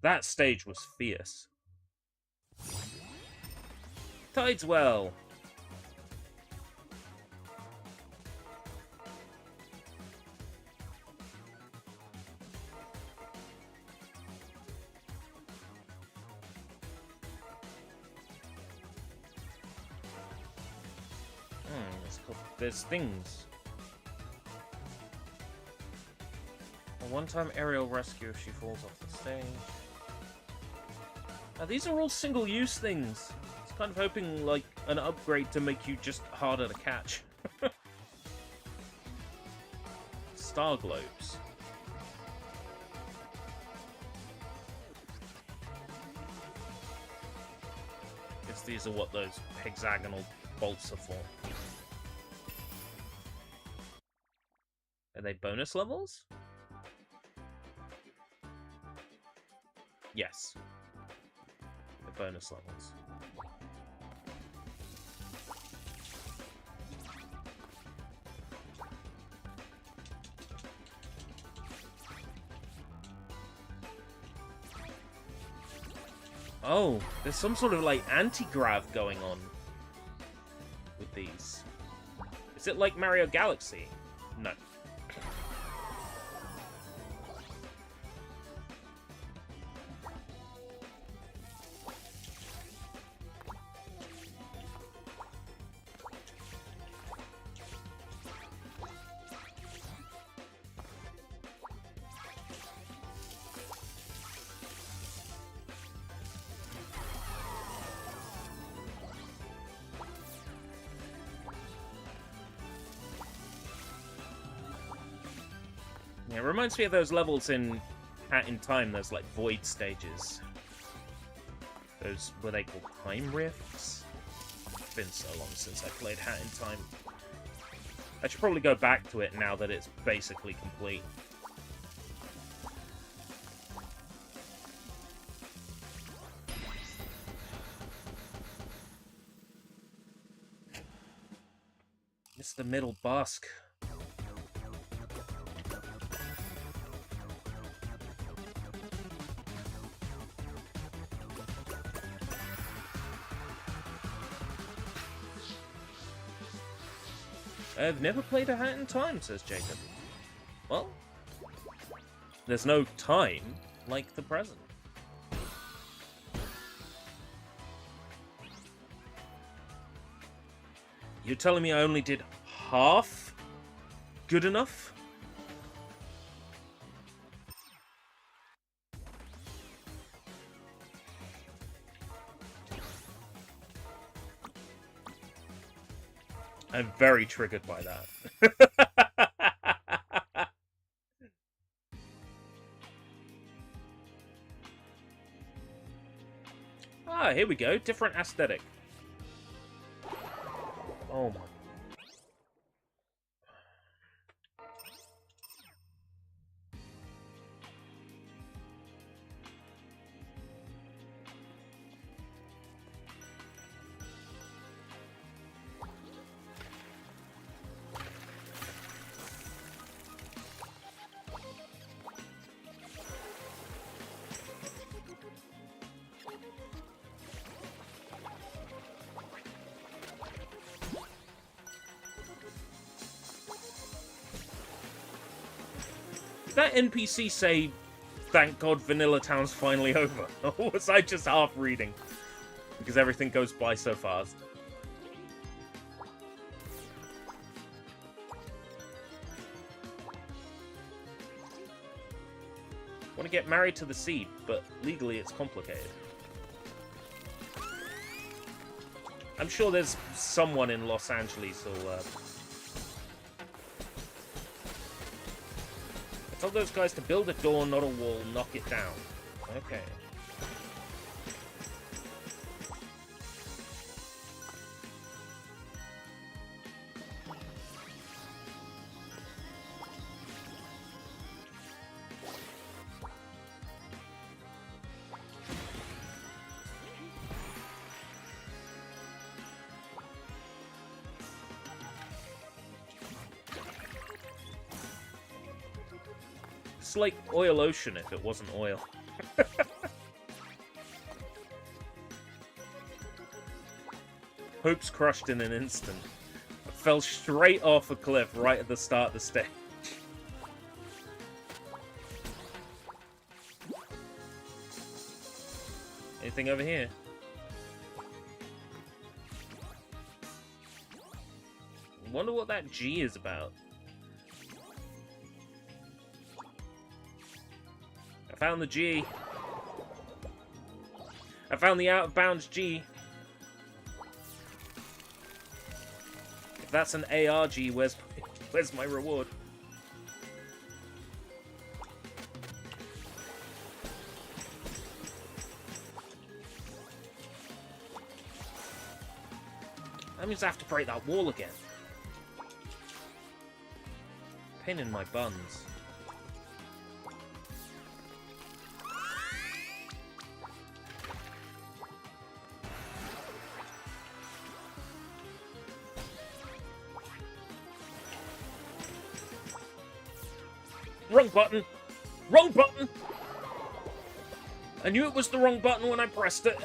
That stage was fierce. Tideswell! There's things. A one-time aerial rescue if she falls off the stage. Now, these are all single-use things. It's kind of hoping, like, an upgrade to make you just harder to catch. Star globes. Guess these are what those hexagonal bolts are for. Are they bonus levels? Yes. They're bonus levels. Oh, there's some sort of, like, anti-grav going on with these. Is it like Mario Galaxy? No. Yeah, it reminds me of those levels in Hat in Time, those like void stages. Those, were they called time rifts? It's been so long since I played Hat in Time. I should probably go back to it now that it's basically complete. Mr. Middle Busk. I've never played a Hat in Time, says Jacob. Well, there's no time like the present. You're telling me I only did half good enough? I'm very triggered by that. Ah, here we go. Different aesthetic. Oh my. Did that NPC say, "Thank God Vanilla Town's finally over"? Or was I just half reading? Because everything goes by so fast. Want to get married to the sea, but legally it's complicated. I'm sure there's someone in Los Angeles who'll... I told those guys to build a door, not a wall, knock it down. Okay. It's like Oil Ocean if it wasn't oil. Hopes crushed in an instant. I fell straight off a cliff right at the start of the stage. Anything over here? Wonder what that G is about. I found the G. I found the out-of-bounds G. If that's an ARG, where's my reward? That means I have to break that wall again. Pain in my buns. Wrong button! Wrong button! I knew it was the wrong button when I pressed it.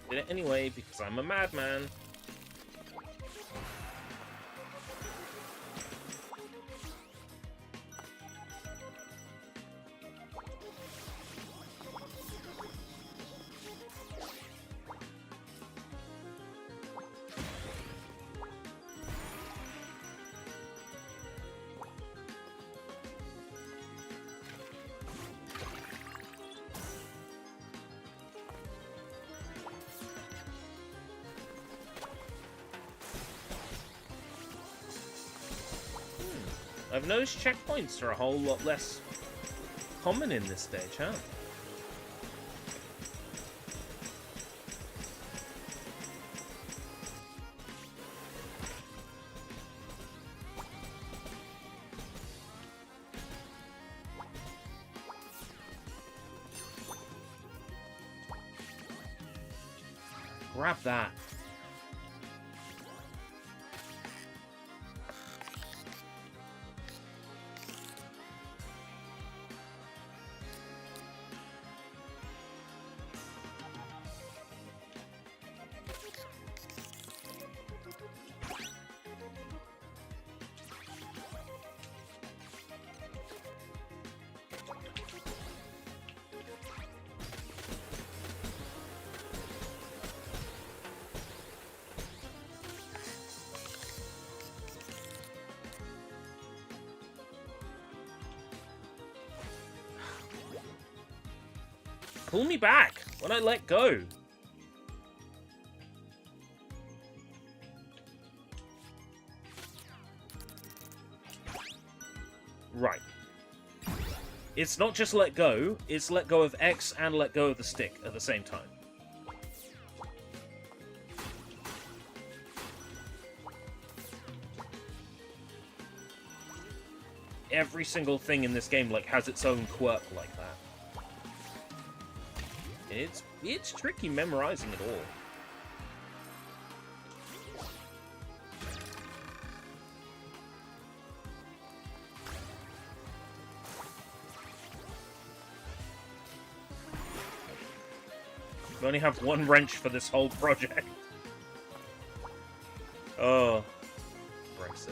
Did it anyway because I'm a madman. I've noticed checkpoints are a whole lot less common in this stage, huh? grab that. Pull me back when I let go. Right. It's not just let go, it's let go of X and let go of the stick at the same time. Every single thing in this game like has its own quirk like that. It's tricky memorizing it all. We only have one wrench for this whole project. Oh, Brexit.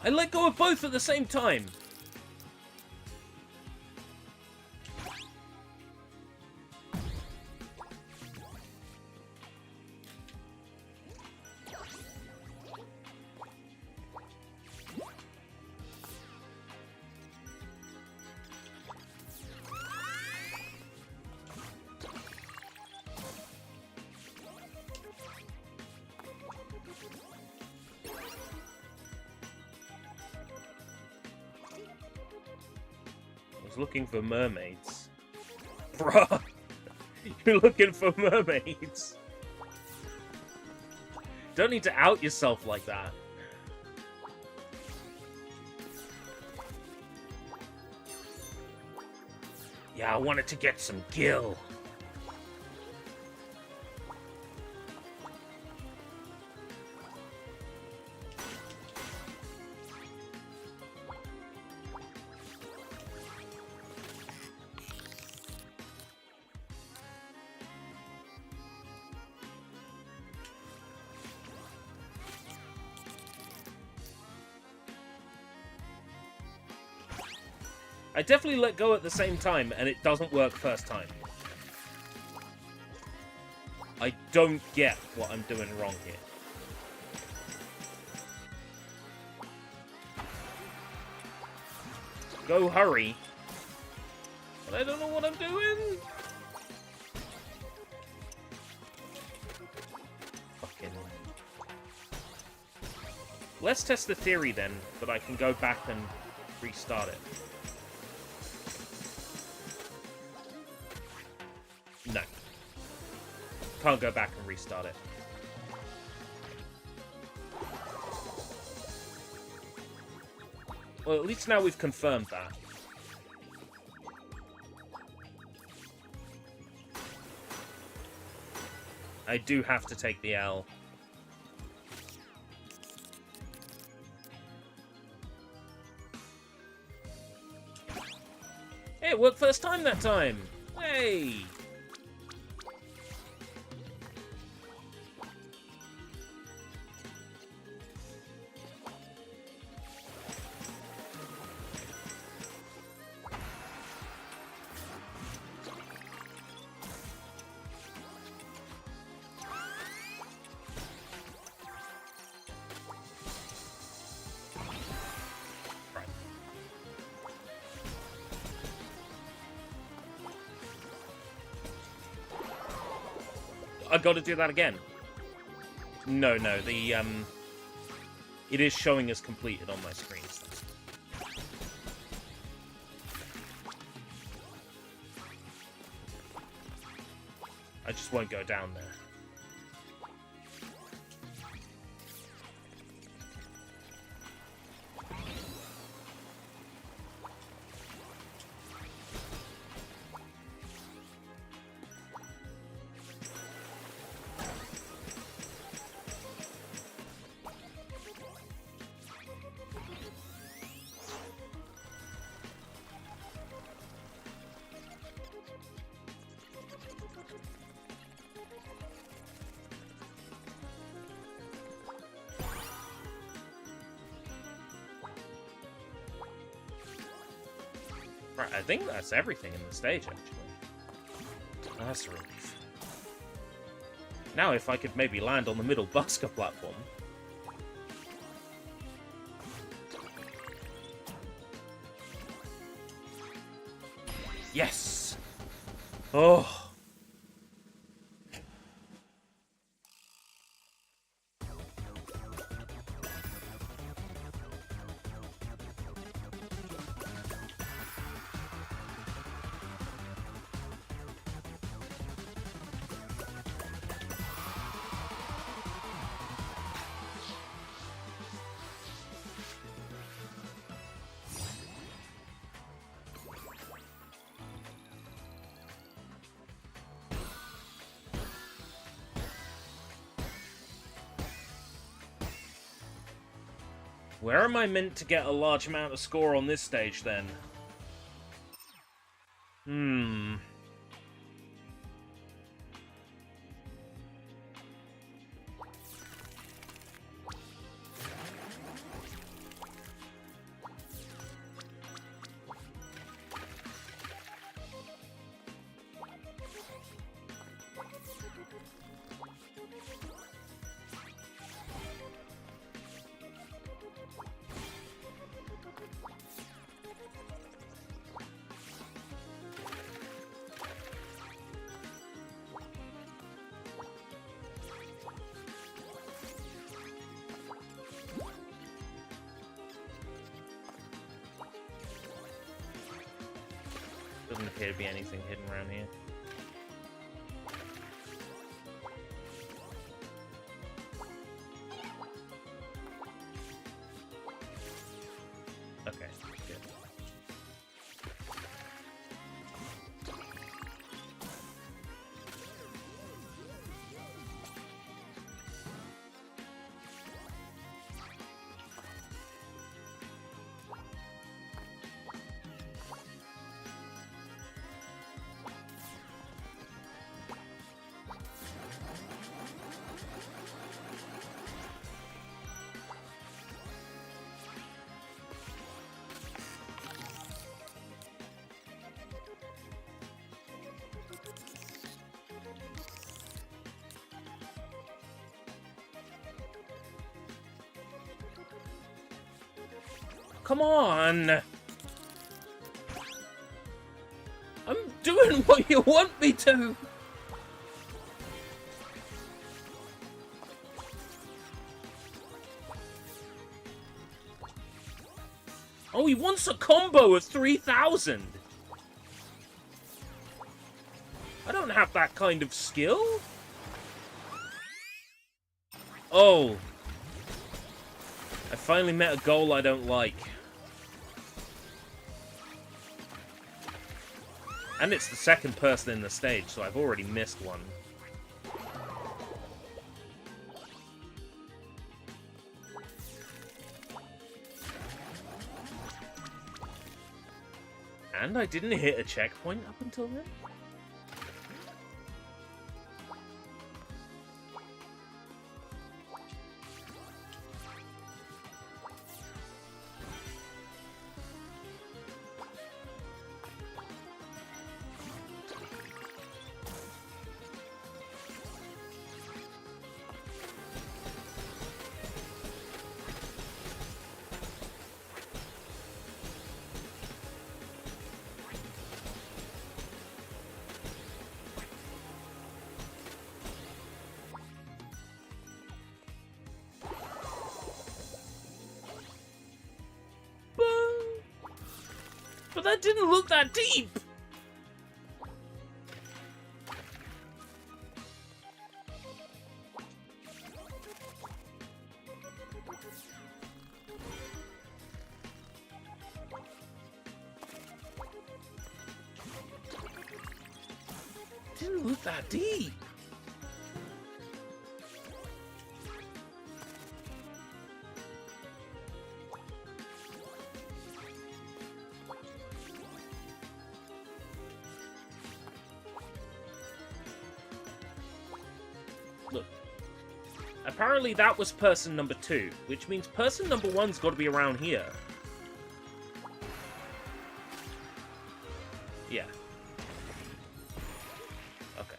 I let go of both at the same time. Looking for mermaids. Bruh! You're looking for mermaids! Don't need to out yourself like that. Yeah, I wanted to get some gill. I definitely let go at the same time, and it doesn't work first time. I don't get what I'm doing wrong here. Go hurry. But I don't know what I'm doing. Fucking... Let's test the theory then, that I can go back and restart it. No. Can't go back and restart it. Well, at least now we've confirmed that. I do have to take the L. Hey, it worked first time that time! Hey! I gotta do that again. No, it is showing as completed on my screen. I just won't go down there. Right, I think that's everything in the stage, actually. That's a relief. Now if I could maybe land on the middle busker platform. Yes! Oh! Where am I meant to get a large amount of score on this stage, then? Doesn't appear to be anything hidden around here. Okay, good. Come on! I'm doing what you want me to! Oh, he wants a combo of 3,000! I don't have that kind of skill! Oh! I finally met a goal I don't like. And it's the second person in the stage, so I've already missed one. And I didn't hit a checkpoint up until then? But that didn't look that deep! Didn't look that deep. Look. Apparently that was person number 2, which means person number 1's got to be around here. Yeah. Okay.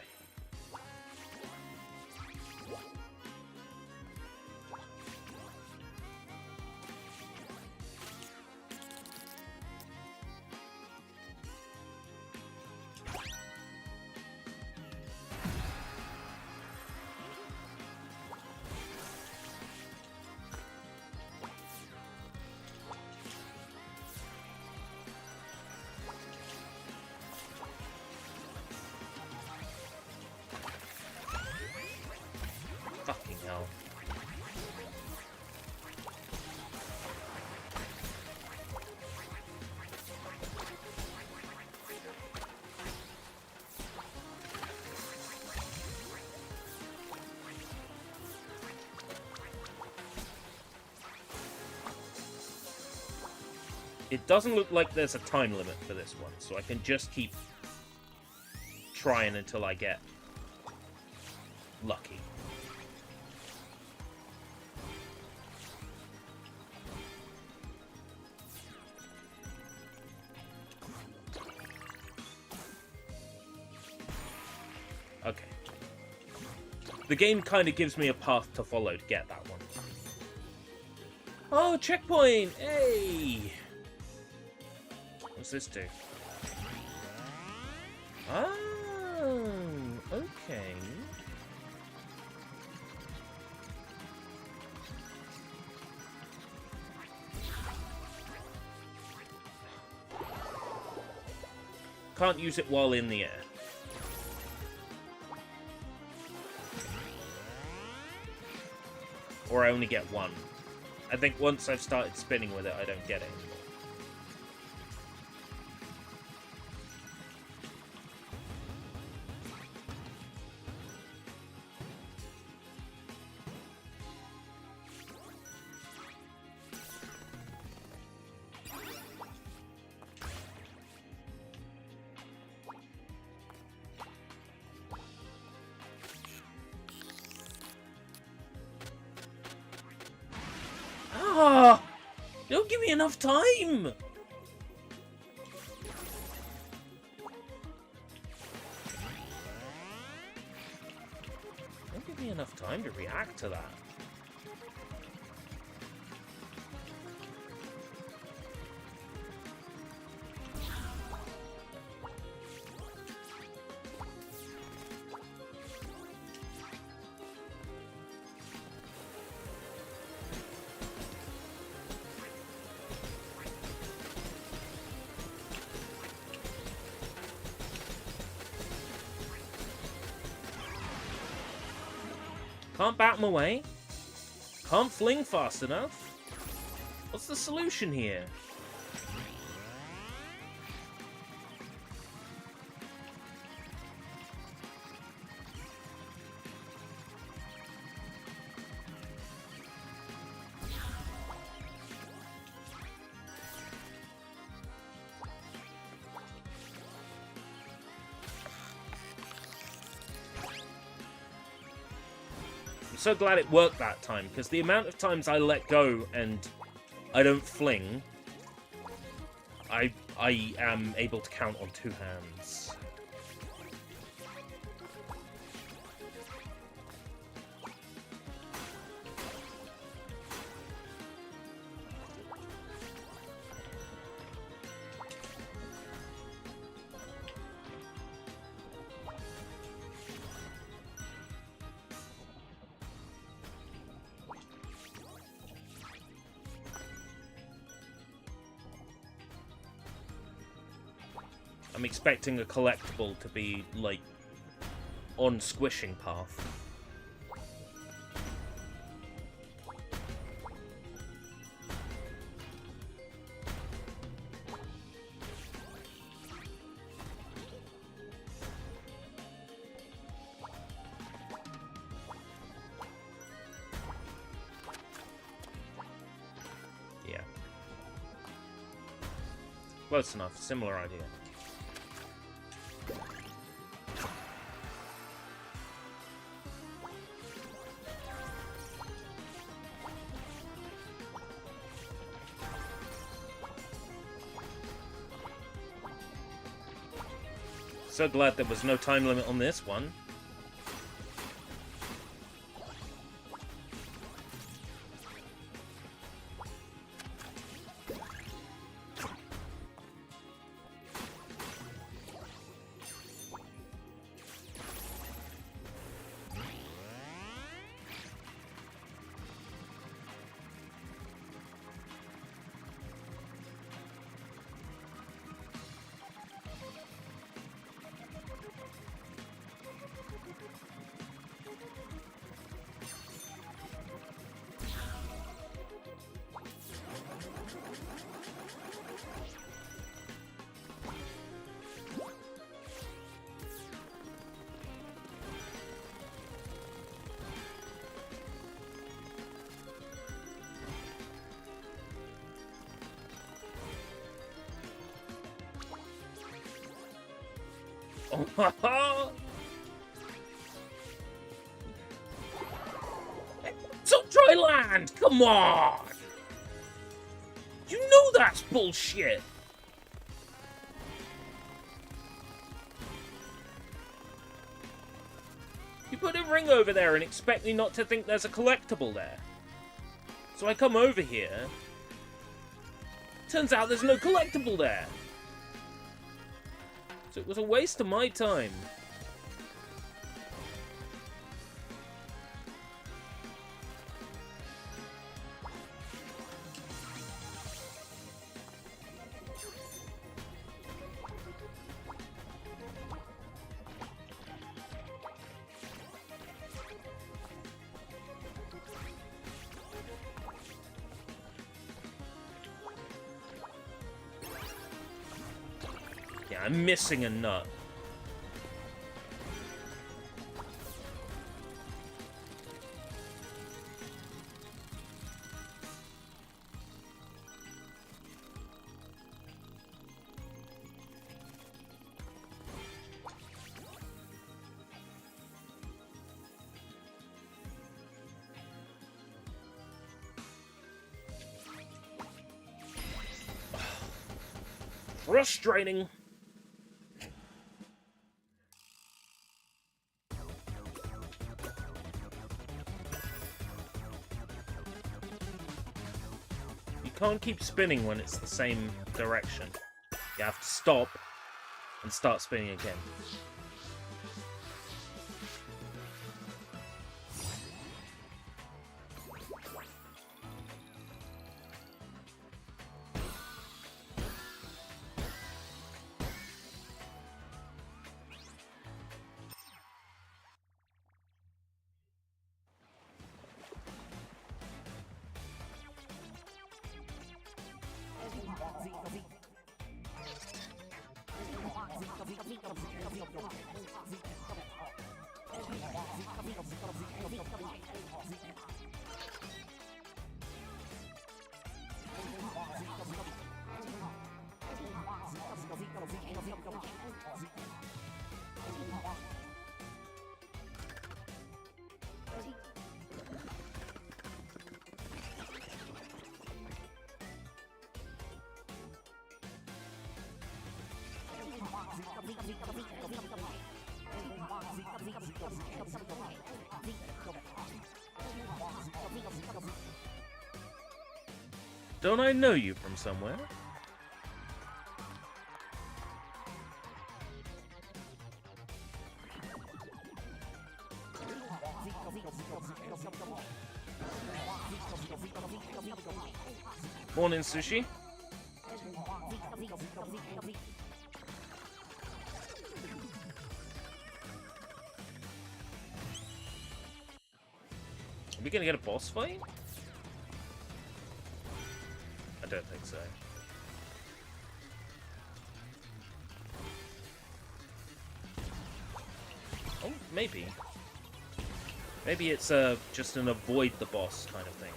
Fucking hell. It doesn't look like there's a time limit for this one, so I can just keep trying until I get lucky. Okay. The game kind of gives me a path to follow to get that one. Oh, checkpoint! Hey! What's this do? Oh, okay. Can't use it while in the air. Or I only get one. I think once I've started spinning with it, I don't get it anymore. Ah! Don't give me enough time! Don't give me enough time to react to that. Can't bat them away. Can't fling fast enough. What's the solution here? So glad it worked that time, because the amount of times I let go and I don't fling, I am able to count on two hands. I'm expecting a collectible to be, like, on squishing path. Yeah. Close enough. Similar idea. So glad there was no time limit on this one. Oh, so dry land! Come on! You know that's bullshit! You put a ring over there and expect me not to think there's a collectible there. So I come over here. Turns out there's no collectible there. So it was a waste of my time. Yeah, I'm missing a nut. Frustrating. You can't keep spinning when it's the same direction. You have to stop and start spinning again. Don't I know you from somewhere? Morning, Sushi. Are we gonna get a boss fight? I don't think so. Oh, maybe. Maybe it's just an avoid the boss kind of thing.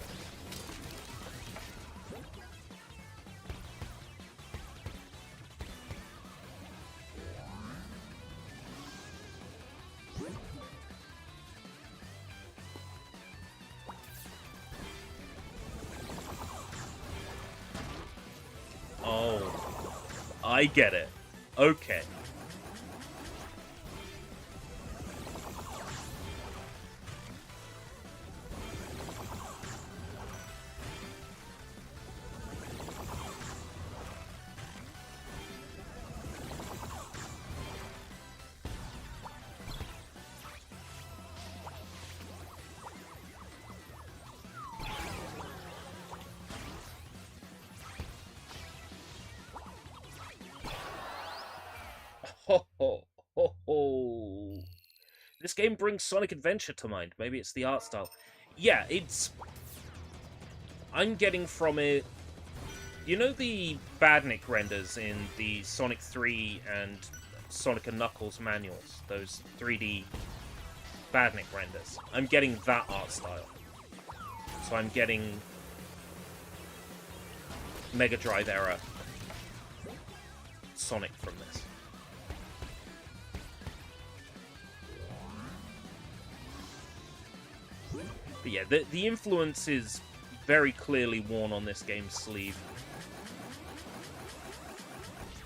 I get it. Okay. ho, ho, ho, ho. This game brings Sonic Adventure to mind. Maybe it's the art style. Yeah, it's... I'm getting from it... You know the Badnik renders in the Sonic 3 and Sonic and Knuckles manuals? Those 3D Badnik renders. I'm getting that art style. So I'm getting Mega Drive era Sonic from this. But yeah, the influence is very clearly worn on this game's sleeve.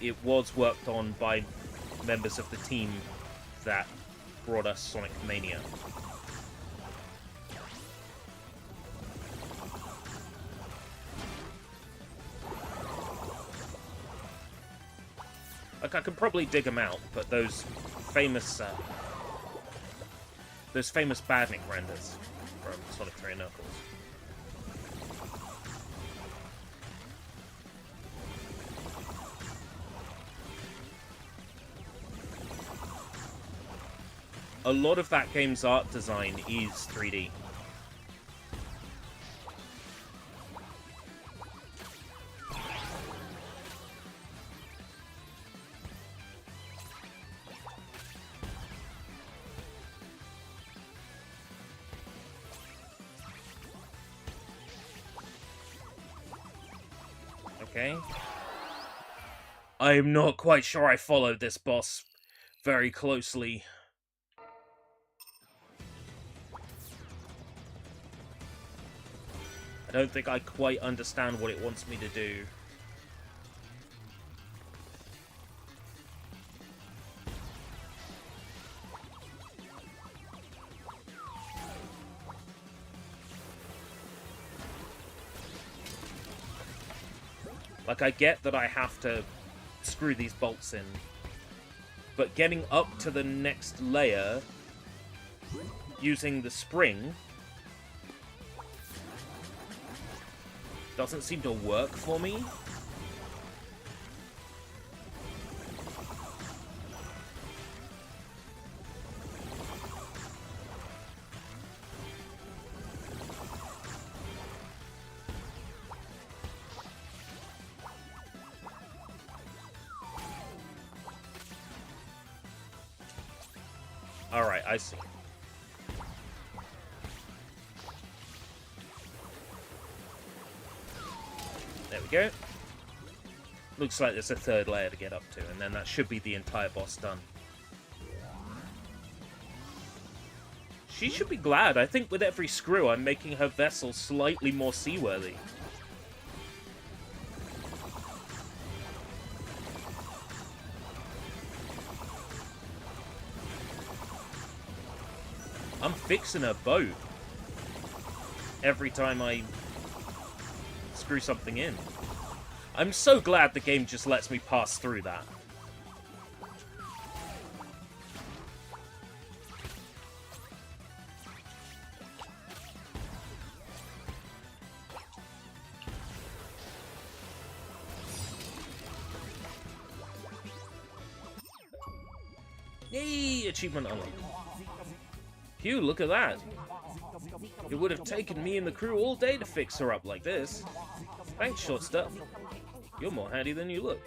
It was worked on by members of the team that brought us Sonic Mania. Like, I could probably dig them out, but those famous Badnik renders from Sonic 3 and Knuckles. A lot of that game's art design is 3D. Okay. I'm not quite sure I followed this boss very closely. I don't think I quite understand what it wants me to do. Like, I get that I have to screw these bolts in, but getting up to the next layer using the spring doesn't seem to work for me. Alright, I see. There we go. Looks like there's a third layer to get up to, and then that should be the entire boss done. She should be glad. I think with every screw, I'm making her vessel slightly more seaworthy. I'm fixing her boat every time I screw something in. I'm so glad the game just lets me pass through that. Yay! Achievement unlocked. Phew, look at that. It would have taken me and the crew all day to fix her up like this. Thanks, short stuff. You're more handy than you look.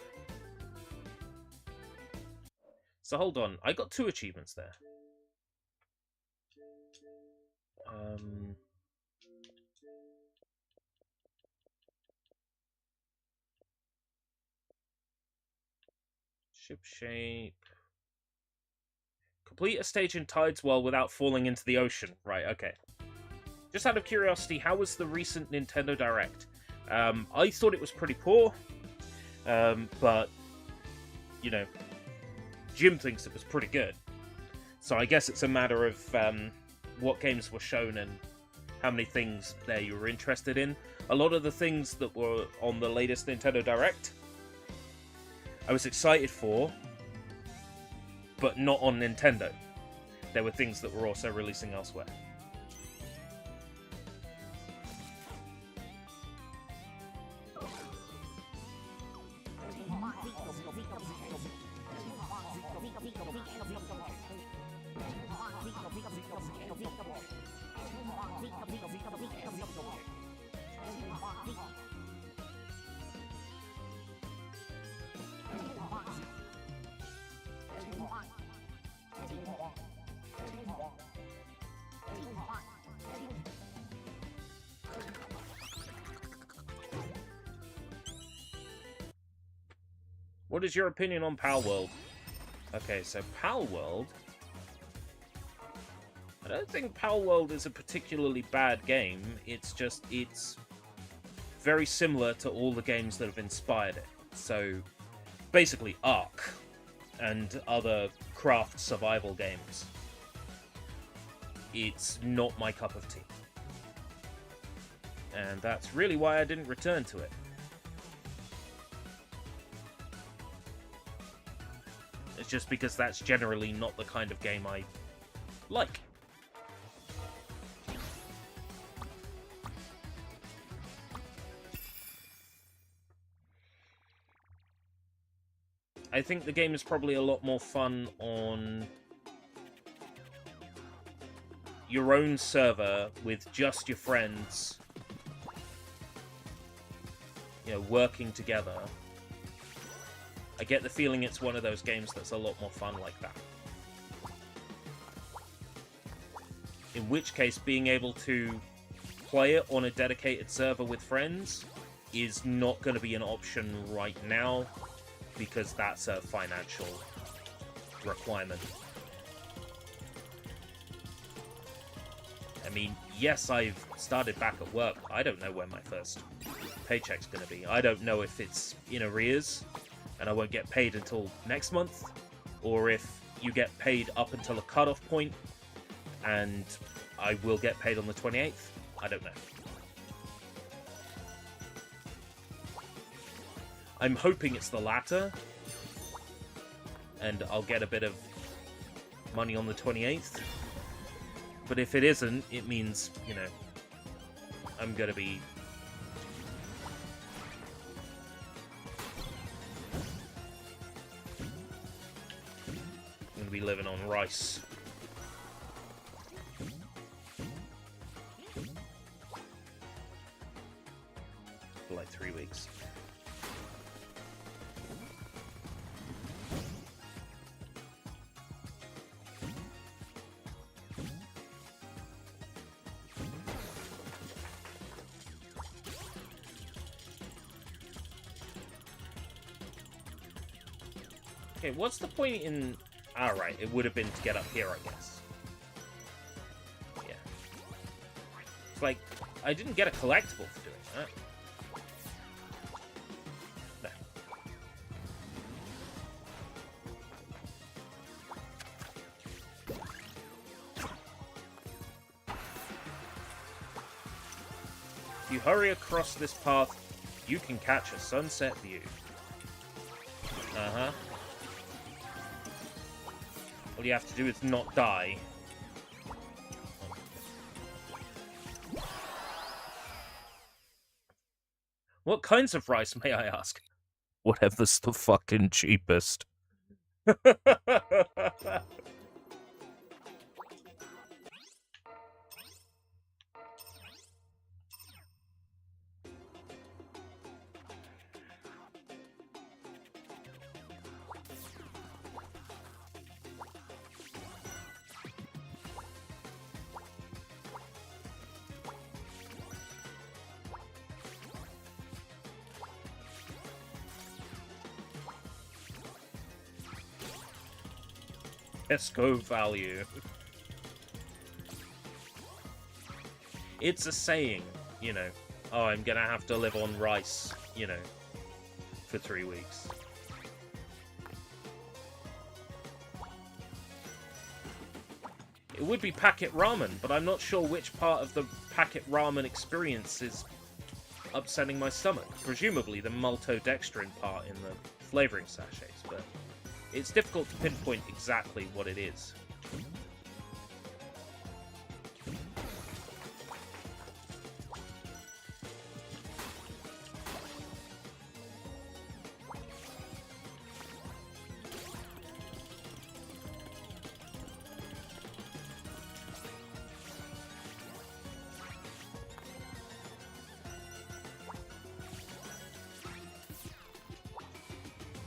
So hold on, I got 2 achievements there. Ship shape. Complete a stage in Tideswell without falling into the ocean. Right, okay. Just out of curiosity, how was the recent Nintendo Direct? I thought it was pretty poor, but, you know, Jim thinks it was pretty good. So I guess it's a matter of what games were shown and how many things there you were interested in. A lot of the things that were on the latest Nintendo Direct, I was excited for, but not on Nintendo. There were things that were also releasing elsewhere. What is your opinion on Pal World? Okay, so Pal World... I don't think Pal World is a particularly bad game. It's just, it's very similar to all the games that have inspired it. So, basically Ark and other craft survival games. It's not my cup of tea. And that's really why I didn't return to it. It's just because that's generally not the kind of game I like. I think the game is probably a lot more fun on your own server with just your friends, you know, working together. I get the feeling it's one of those games that's a lot more fun like that. In which case, being able to play it on a dedicated server with friends is not going to be an option right now, because that's a financial requirement. I mean, yes, I've started back at work. I don't know when my first paycheck's going to be. I don't know if it's in arrears and I won't get paid until next month, or if you get paid up until a cutoff point and I will get paid on the 28th. I don't know. I'm hoping it's the latter, and I'll get a bit of money on the 28th. But if it isn't, it means, you know, I'm gonna be... living on rice. For like 3 weeks. Okay, what's the point in... Alright, it would have been to get up here, I guess. Yeah. It's like, I didn't get a collectible for doing that. If you hurry across this path, you can catch a sunset view. Uh-huh. All you have to do is not die. What kinds of rice, may I ask? Whatever's the fucking cheapest. Esco value. It's a saying, you know. Oh, I'm gonna have to live on rice, you know, for 3 weeks. It would be packet ramen, but I'm not sure which part of the packet ramen experience is upsetting my stomach. Presumably the maltodextrin part in the flavoring sachets, but it's difficult to pinpoint exactly what it is.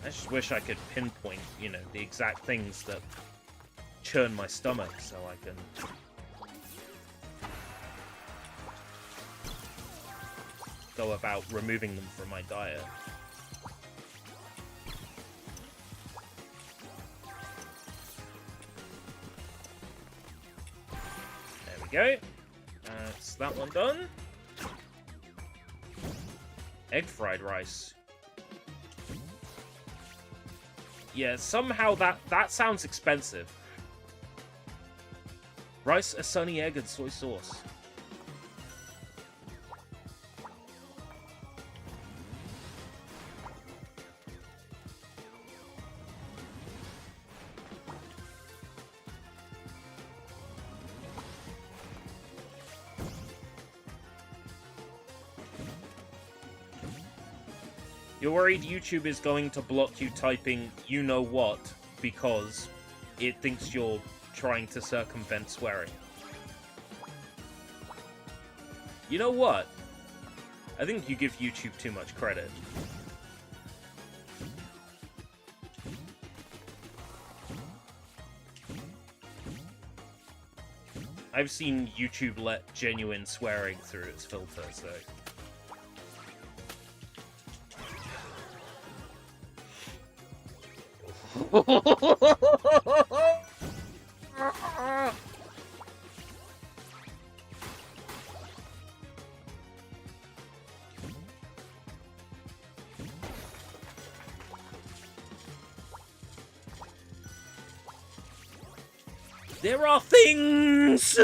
I just wish I could pinpoint, you know, the exact things that churn my stomach so I can... go about removing them from my diet. we go. That's that one done. Egg fried rice. Yeah, somehow that sounds expensive. Rice, a sunny egg, and soy sauce. You're worried YouTube is going to block you typing you know what because it thinks you're trying to circumvent swearing. You know what? I think you give YouTube too much credit. I've seen YouTube let genuine swearing through its filter, so... There are things!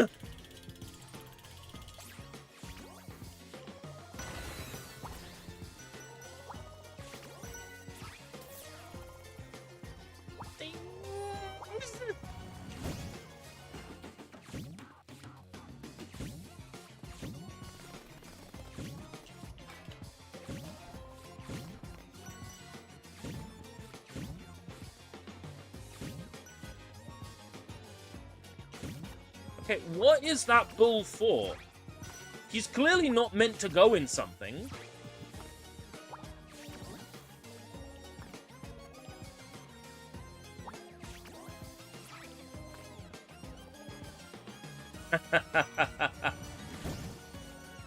Okay, what is that bull for? He's clearly not meant to go in something.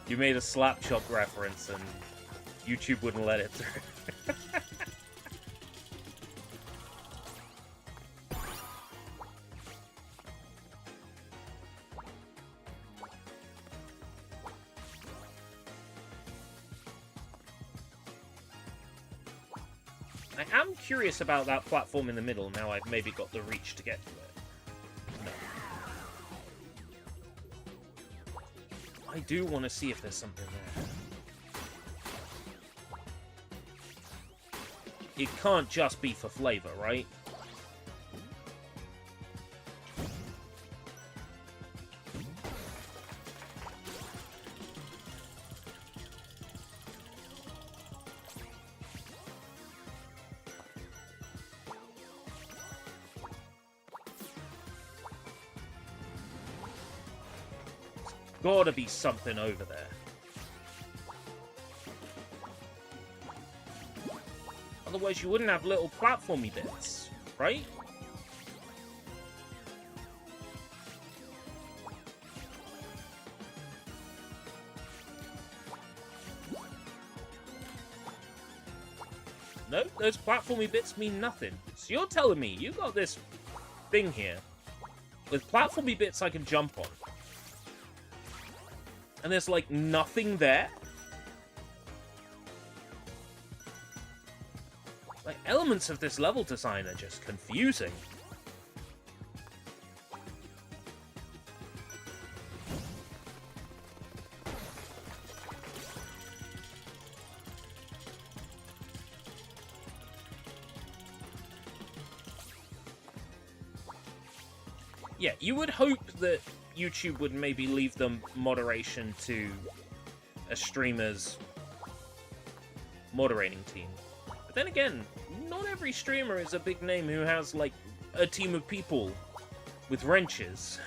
You made a slap chop reference and YouTube wouldn't let it through. I am curious about that platform in the middle now I've maybe got the reach to get to it. No. I do want to see if there's something there. It can't just be for flavor, right? Gotta be something over there. Otherwise you wouldn't have little platformy bits, right? No, those platformy bits mean nothing. So you're telling me you got this thing here with platformy bits I can jump on. And there's, like, nothing there? Like, elements of this level design are just confusing. Yeah, you would hope that YouTube would maybe leave them moderation to a streamer's moderating team. But then again, not every streamer is a big name who has, like, a team of people with wrenches.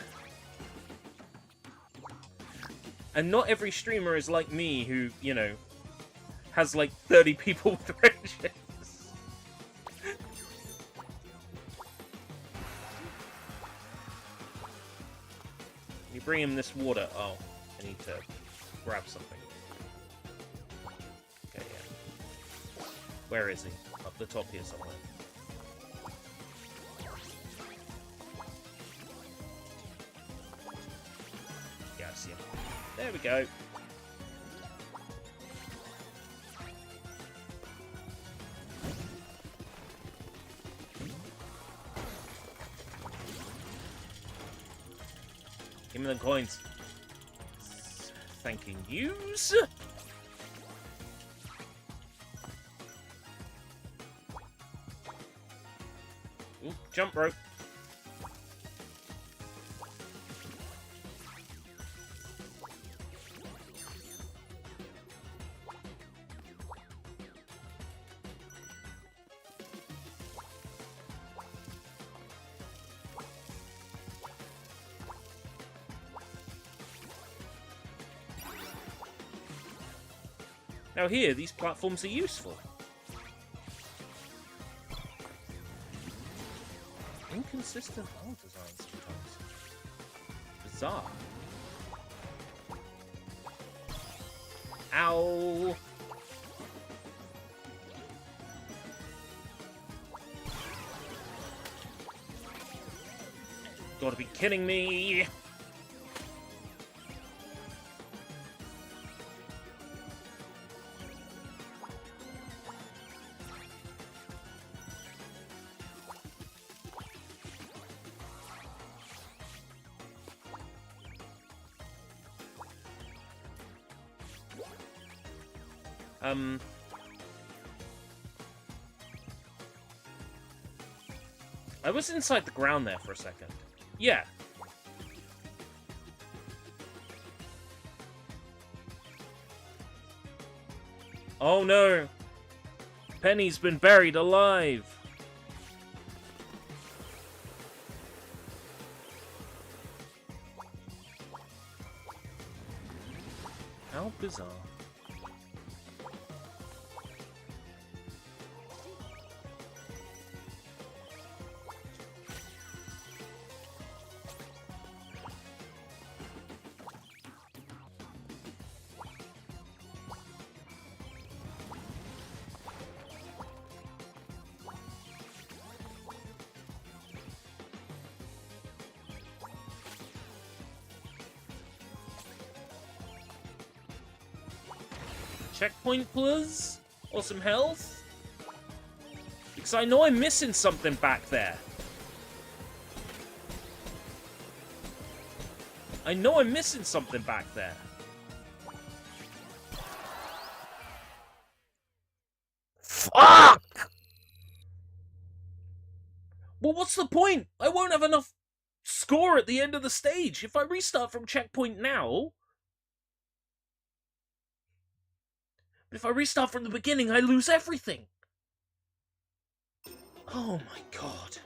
And not every streamer is like me who, you know, has, like, 30 people with wrenches. Bring him this water. Oh, I need to grab something. Okay, yeah. Where is he? Up the top here somewhere. easier. There we go. Give me the coins. Thanking yous. Ooh, jump rope. Now here, these platforms are useful. Inconsistent art design sometimes. Bizarre. Ow! Gotta be kidding me! I was inside the ground there for a second. Yeah. Oh no! Penny's been buried alive! How bizarre. Checkpoint, please? Or some health? Because I know I'm missing something back there. I know I'm missing something back there. Fuck! Well, what's the point? I won't have enough score at the end of the stage. If I restart from checkpoint now... But if I restart from the beginning, I lose everything. Oh my god.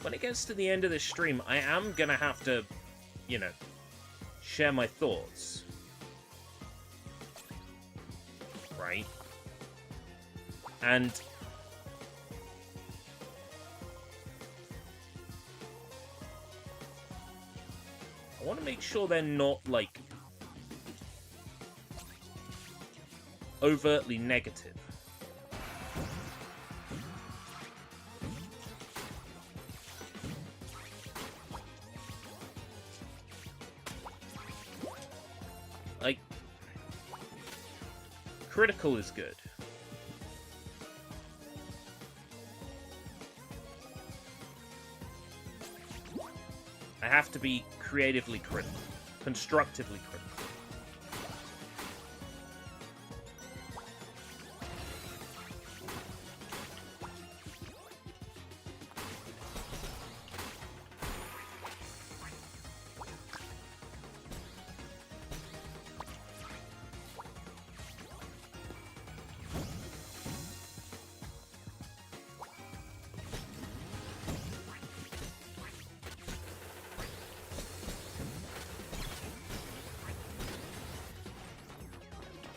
When it gets to the end of this stream, I am gonna have to, you know, share my thoughts. Right? And I want to make sure they're not, like, overtly negative. Like, critical is good. I have to be creatively critical, constructively critical.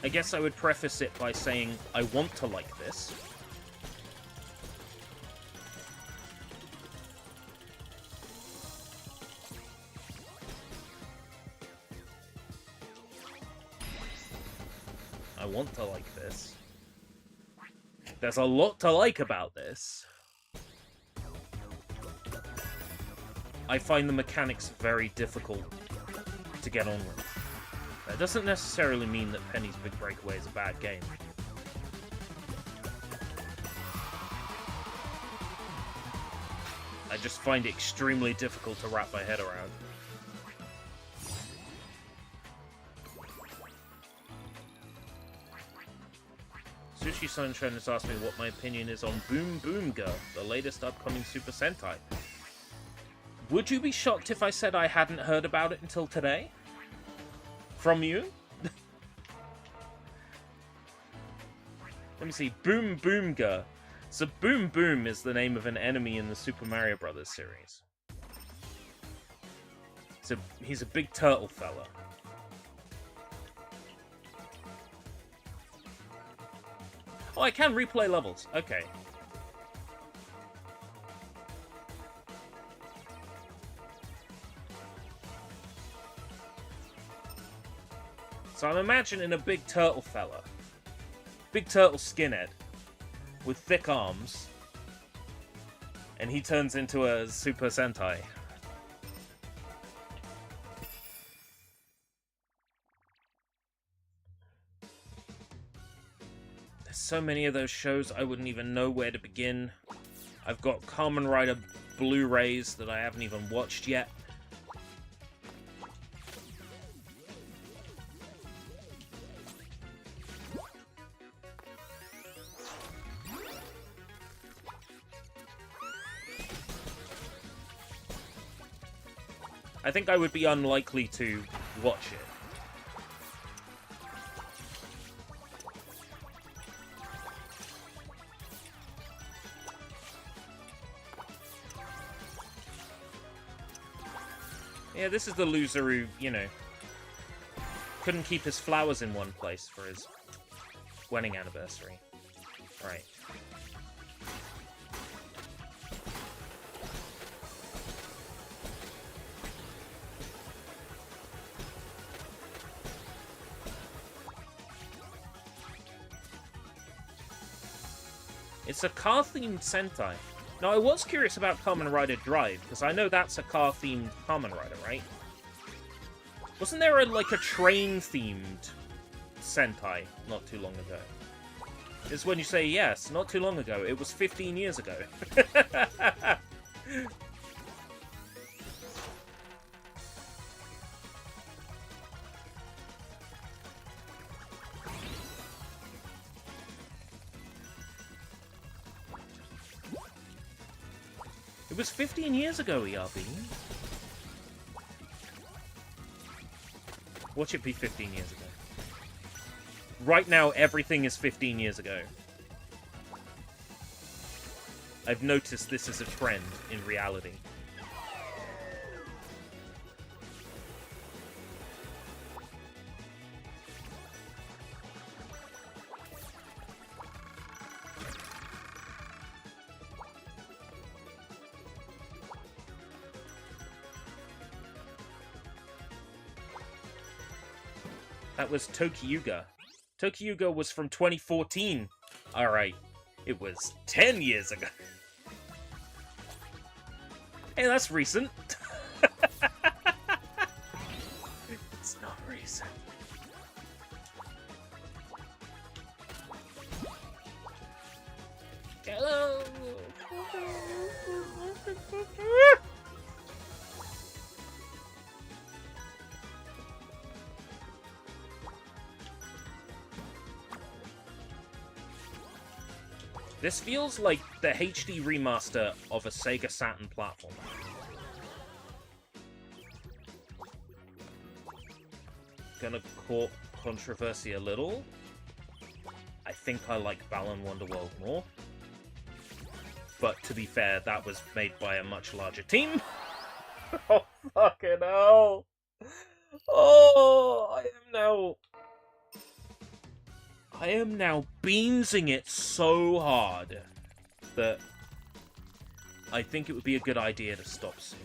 I guess I would preface it by saying I want to like this. I want to like this. There's a lot to like about this. I find the mechanics very difficult to get on with. That doesn't necessarily mean that Penny's Big Breakaway is a bad game. I just find it extremely difficult to wrap my head around. Sushi Sunshine has asked me what my opinion is on Boom Boom Girl, the latest upcoming Super Sentai. Would you be shocked if I said I hadn't heard about it until today? From you? Let me see. Boom Boom Girl. So Boom Boom is the name of an enemy in the Super Mario Bros. Series. So he's a big turtle fella. Oh, I can replay levels. Okay. So I'm imagining a big turtle fella. Big turtle skinhead. With thick arms. And he turns into a Super Sentai. There's so many of those shows, I wouldn't even know where to begin. I've got Kamen Rider Blu-rays that I haven't even watched yet. I think I would be unlikely to watch it. Yeah, this is the loser who, you know, couldn't keep his flowers in one place for his wedding anniversary. Right. It's a car-themed Sentai. Now, I was curious about Kamen Rider Drive, because I know that's a car-themed Kamen Rider, right? Wasn't there, like, a train-themed Sentai not too long ago? It's when you say yes, not too long ago. It was 15 years ago. It was 15 years ago, ERB. Watch it be 15 years ago. Right now, everything is 15 years ago. I've noticed this is a trend in reality. That was Tokiyuga. Tokiyuga was from 2014. Alright, it was 10 years ago. Hey, that's recent. It's not recent. Hello. This feels like the HD remaster of a Sega Saturn platform. Gonna court controversy a little. I think I like Balan Wonderworld more. But to be fair, that was made by a much larger team. Oh, fucking hell. Oh, I am now beansing it so hard that I think it would be a good idea to stop soon.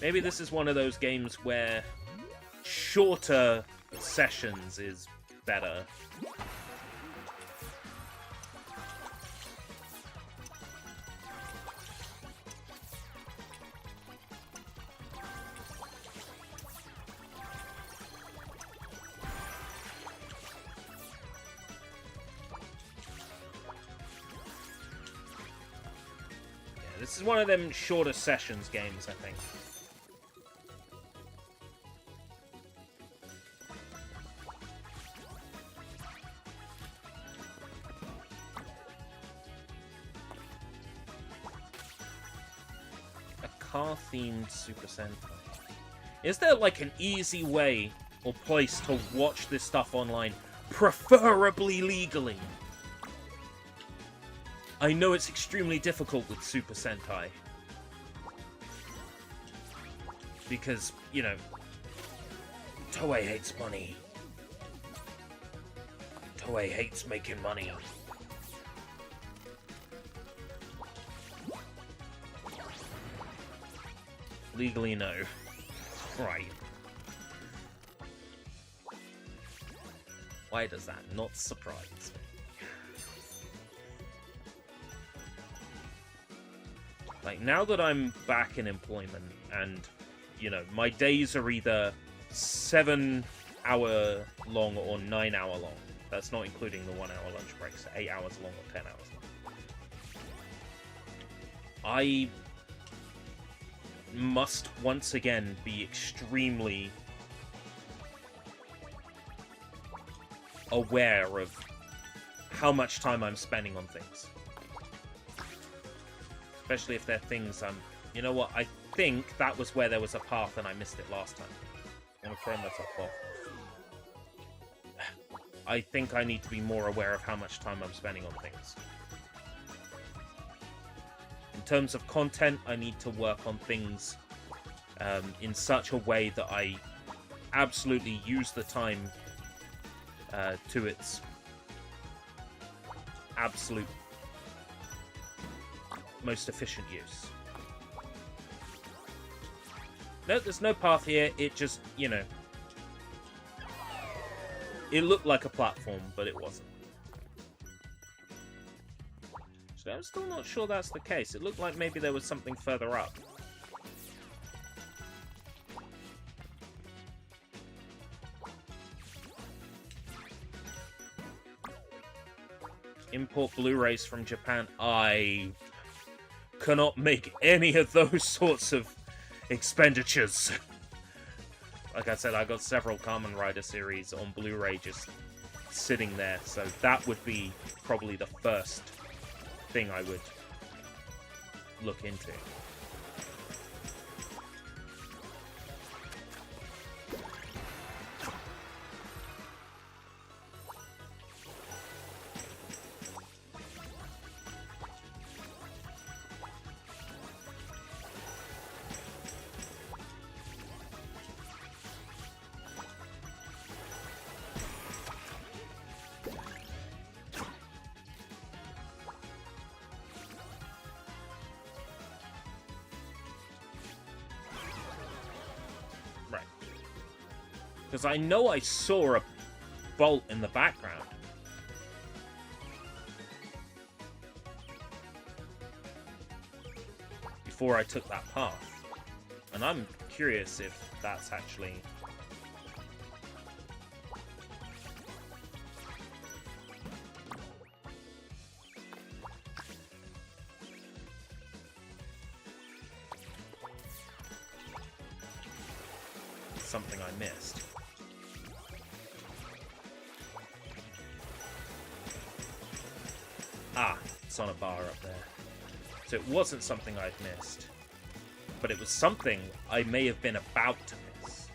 Maybe this is one of those games where shorter sessions is better. This is one of them shorter sessions games, I think. A car-themed Super Sentai. Is there like an easy way or place to watch this stuff online, preferably legally? I know it's extremely difficult with Super Sentai. Because, you know, Toei hates money. Toei hates making money. Legally, no. Right. Why does that not surprise me? Like, now that I'm back in employment and, you know, my days are either 7-hour long or 9-hour long. That's not including the 1-hour lunch break, so 8 hours long or 10 hours long. I must once again be extremely aware of how much time I'm spending on things. Especially if they're things I'm... You know what? I think that was where there was a path and I missed it last time. I'm going to throw myself off. I think I need to be more aware of how much time I'm spending on things. In terms of content, I need to work on things in such a way that I absolutely use the time to its absolute most efficient use. No, there's no path here. It just, you know, it looked like a platform, but it wasn't. So I'm still not sure that's the case. It looked like maybe there was something further up. Import Blu-rays from Japan. I cannot make any of those sorts of expenditures. Like I said, I got several Kamen Rider series on Blu-ray just sitting there, so that would be probably the first thing I would look into. Because I know I saw a bolt in the background. Before I took that path. And I'm curious if that's actually... something I missed. Ah, it's on a bar up there. So it wasn't something I'd missed. But it was something I may have been about to miss.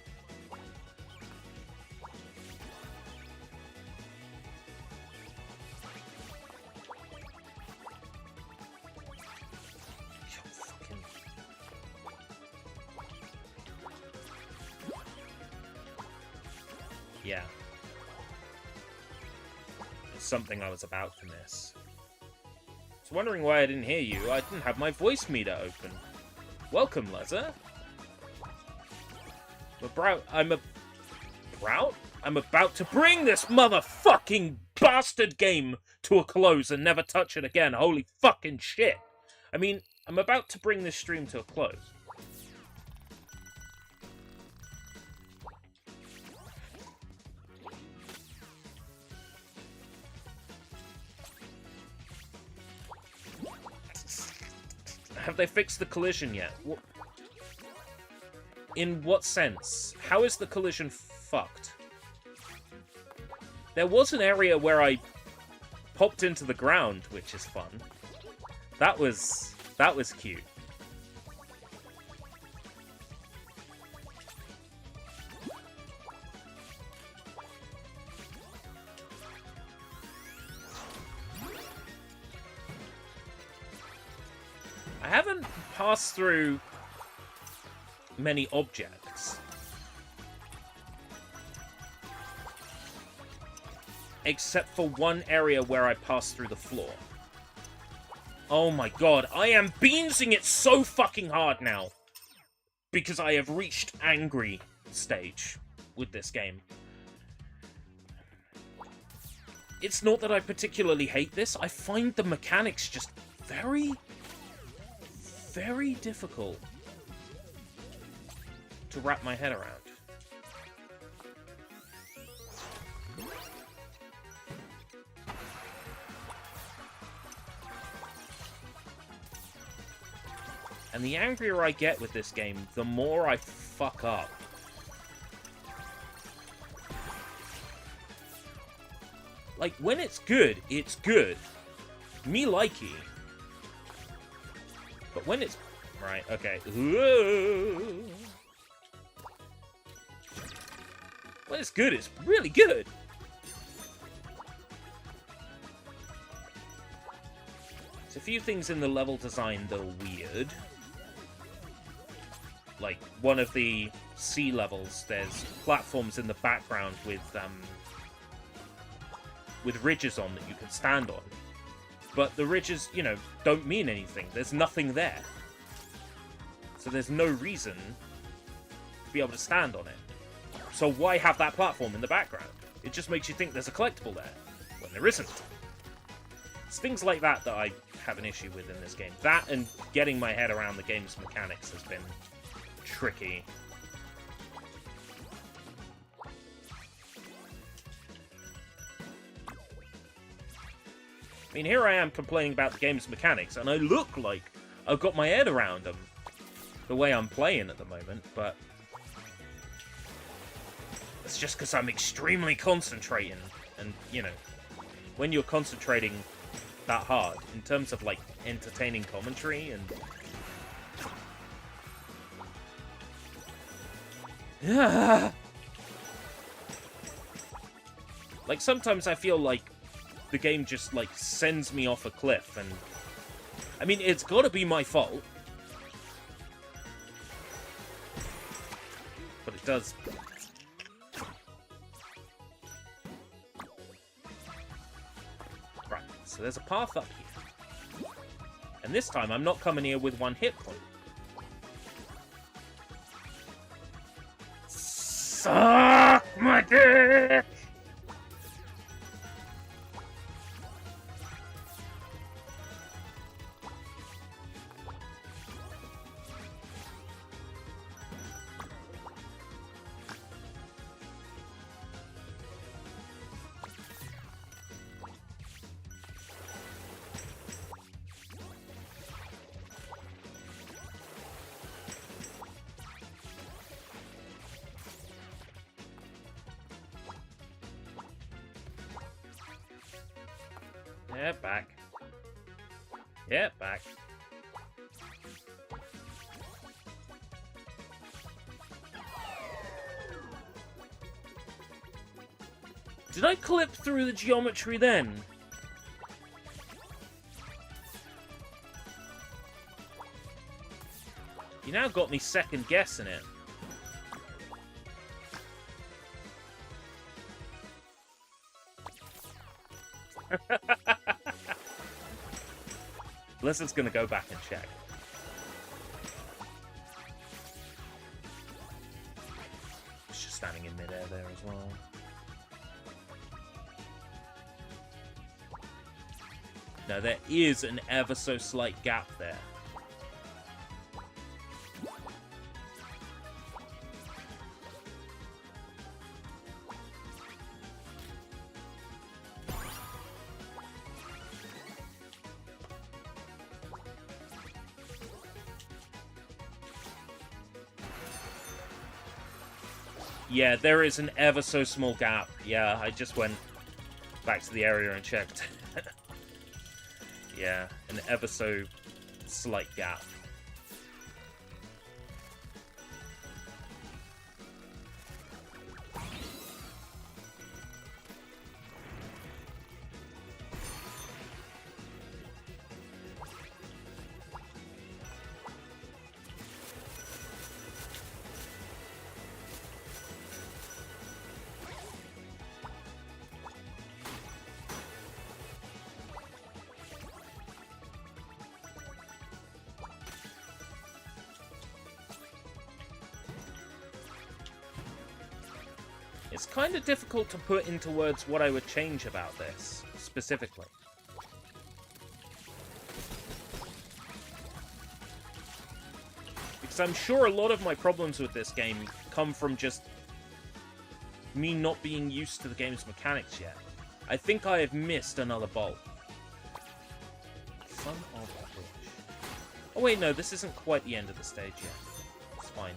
Yeah. It's something I was about to miss. I was wondering why I didn't hear you. I didn't have my voice meter open. Welcome, Lezza. I'm about to bring this motherfucking bastard game to a close and never touch it again. Holy fucking shit. I mean, I'm about to bring this stream to a close. Have they fixed the collision yet? In what sense? How is the collision fucked? There was an area where I popped into the ground, which is fun. That was cute. I haven't passed through many objects. Except for one area where I passed through the floor. Oh my god, I am beansing it so fucking hard now. Because I have reached angry stage with this game. It's not that I particularly hate this, I find the mechanics just very, very difficult to wrap my head around. And the angrier I get with this game, the more I fuck up. Like, when it's good, it's good. Me likey. But when it's... Right, okay. Whoa. When it's good, it's really good. There's a few things in the level design that are weird. Like, one of the sea levels, there's platforms in the background with ridges on that you can stand on. But the ridges, you know, don't mean anything. There's nothing there. So there's no reason to be able to stand on it. So why have that platform in the background? It just makes you think there's a collectible there, when there isn't. It's things like that that I have an issue with in this game. That and getting my head around the game's mechanics has been tricky. I mean, here I am complaining about the game's mechanics, and I look like I've got my head around them the way I'm playing at the moment, but it's just because I'm extremely concentrating, and, you know, when you're concentrating that hard, in terms of, like, entertaining commentary, and... Like, sometimes I feel like the game just, like, sends me off a cliff, and... I mean, it's gotta be my fault. But it does... Right, so there's a path up here. And this time, I'm not coming here with one hit point. Suck my dick! Yeah, back. Yeah, back. Did I clip through the geometry then? You now got me second guessing it. Blizzard's gonna go back and check. standing in midair there as well. Now, there is an ever so slight gap there. Yeah, there is an ever so small gap. Yeah, I just went back to the area and checked. Yeah, an ever so slight gap. It's kind of difficult to put into words what I would change about this, specifically. Because I'm sure a lot of my problems with this game come from just me not being used to the game's mechanics yet. I think I have missed another bolt. Son of a bitch. Oh wait, no, this isn't quite the end of the stage yet. It's fine.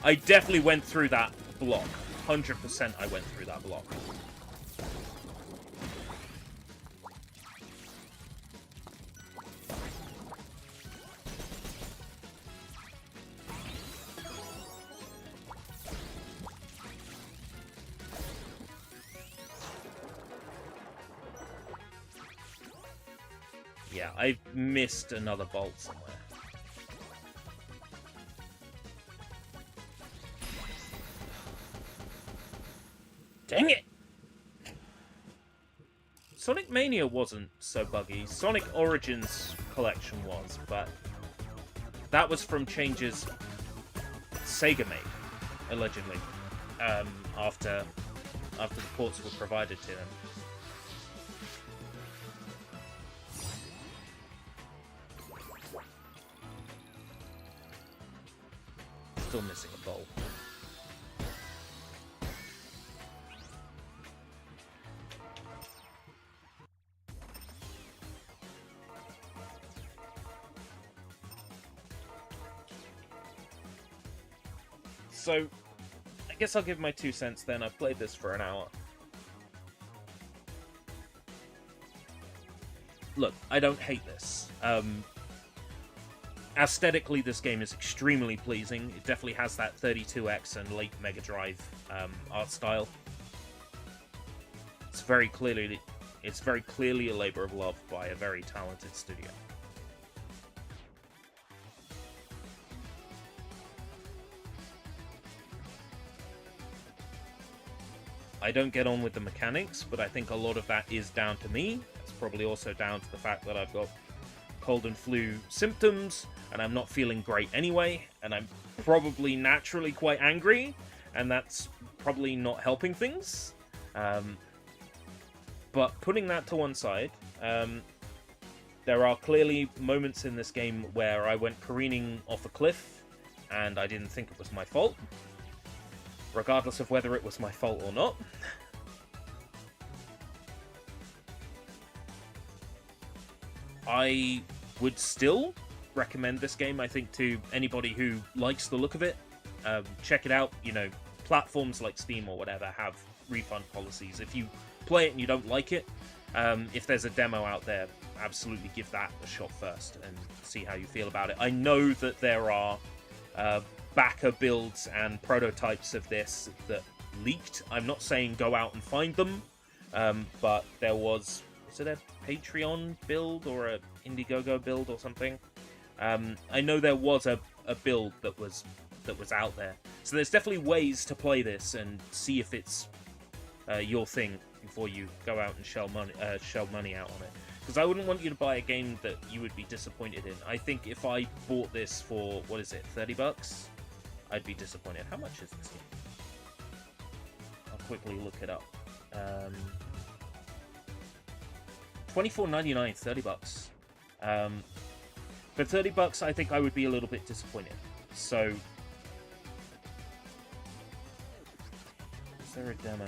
I definitely went through that block. 100% I went through that block. Yeah, I missed another bolt somewhere. Dang it! Sonic Mania wasn't so buggy. Sonic Origins collection was, but that was from changes Sega made, allegedly, after the ports were provided to them. Still missing a bolt. So, I guess I'll give my 2 cents then. I've played this for an hour. Look, I don't hate this. Aesthetically, this game is extremely pleasing. It definitely has that 32X and late Mega Drive art style. It's very clearly a labor of love by a very talented studio. I don't get on with the mechanics, but I think a lot of that is down to me. It's probably also down to the fact that I've got cold and flu symptoms, and I'm not feeling great anyway, and I'm probably naturally quite angry, and that's probably not helping things. But putting that to one side, there are clearly moments in this game where I went careening off a cliff, and I didn't think it was my fault. Regardless of whether it was my fault or not. I would still recommend this game, I think, to anybody who likes the look of it. Check it out. You know, platforms like Steam or whatever have refund policies. If you play it and you don't like it, if there's a demo out there, absolutely give that a shot first and see how you feel about it. I know that there are backer builds and prototypes of this that leaked. I'm not saying go out and find them, but there was it a Patreon build or a Indiegogo build or something? I know there was a build that was out there, so there's definitely ways to play this and see if it's your thing before you go out and shell money out on it. Because I wouldn't want you to buy a game that you would be disappointed in. I think if I bought this for, what is it, $30? I'd be disappointed. How much is this game? I'll quickly look it up. $24.99, $30. For $30, I think I would be a little bit disappointed. So, is there a demo?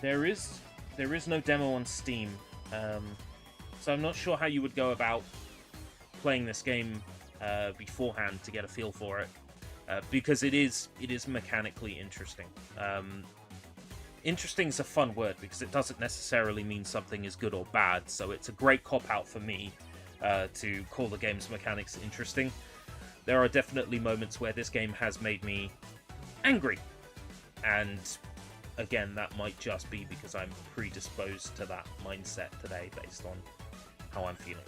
There is no demo on Steam, so I'm not sure how you would go about playing this game beforehand to get a feel for it, because it is mechanically interesting. Interesting is a fun word because it doesn't necessarily mean something is good or bad, so it's a great cop-out for me to call the game's mechanics interesting. There are definitely moments where this game has made me angry, and again, that might just be because I'm predisposed to that mindset today based on how I'm feeling.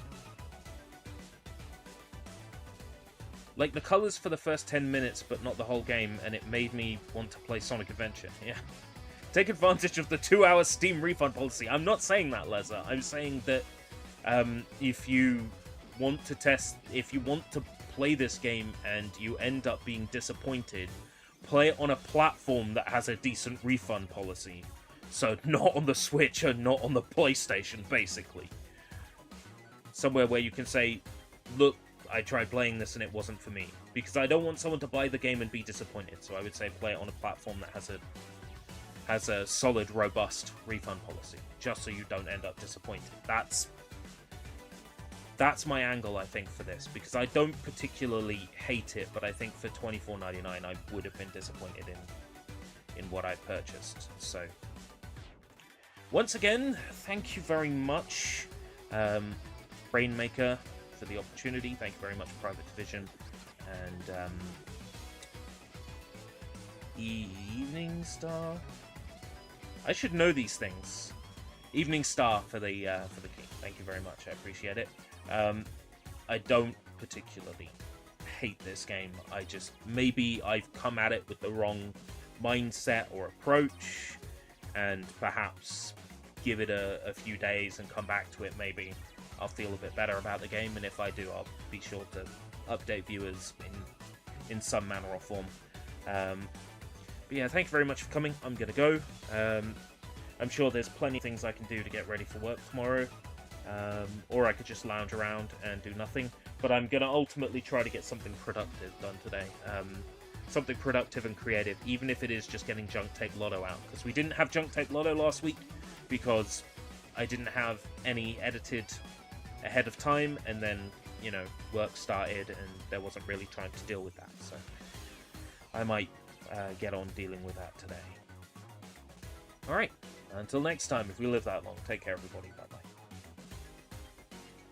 Like the colours for the first 10 minutes, but not the whole game, and it made me want to play Sonic Adventure. Yeah. Take advantage of the 2-hour Steam refund policy. I'm not saying that, Leza. I'm saying that if you want to play this game and you end up being disappointed, play it on a platform that has a decent refund policy. So not on the Switch and not on the PlayStation, basically. Somewhere where you can say, look, I tried playing this and it wasn't for me. Because I don't want someone to buy the game and be disappointed. So I would say play it on a platform that has a solid, robust refund policy. Just so you don't end up disappointed. That's my angle, I think, for this, because I don't particularly hate it, but I think for $24.99 I would have been disappointed in what I purchased. So, once again, thank you very much, Brainmaker, for the opportunity. Thank you very much, Private Division, and Evening Star. I should know these things. Evening Star for the key. Thank you very much. I appreciate it. I don't particularly hate this game. Maybe I've come at it with the wrong mindset or approach, and perhaps give it a few days and come back to it. Maybe I'll feel a bit better about the game, and if I do, I'll be sure to update viewers in some manner or form. But yeah, thank you very much for coming. I'm gonna go. I'm sure there's plenty of things I can do to get ready for work tomorrow. Or I could just lounge around and do nothing. But I'm going to ultimately try to get something productive done today. Something productive and creative, even if it is just getting Junk Tape Lotto out. Because we didn't have Junk Tape Lotto last week, because I didn't have any edited ahead of time, and then, you know, work started, and there wasn't really time to deal with that. So I might get on dealing with that today. Alright, until next time, if we live that long, take care everybody, bye-bye.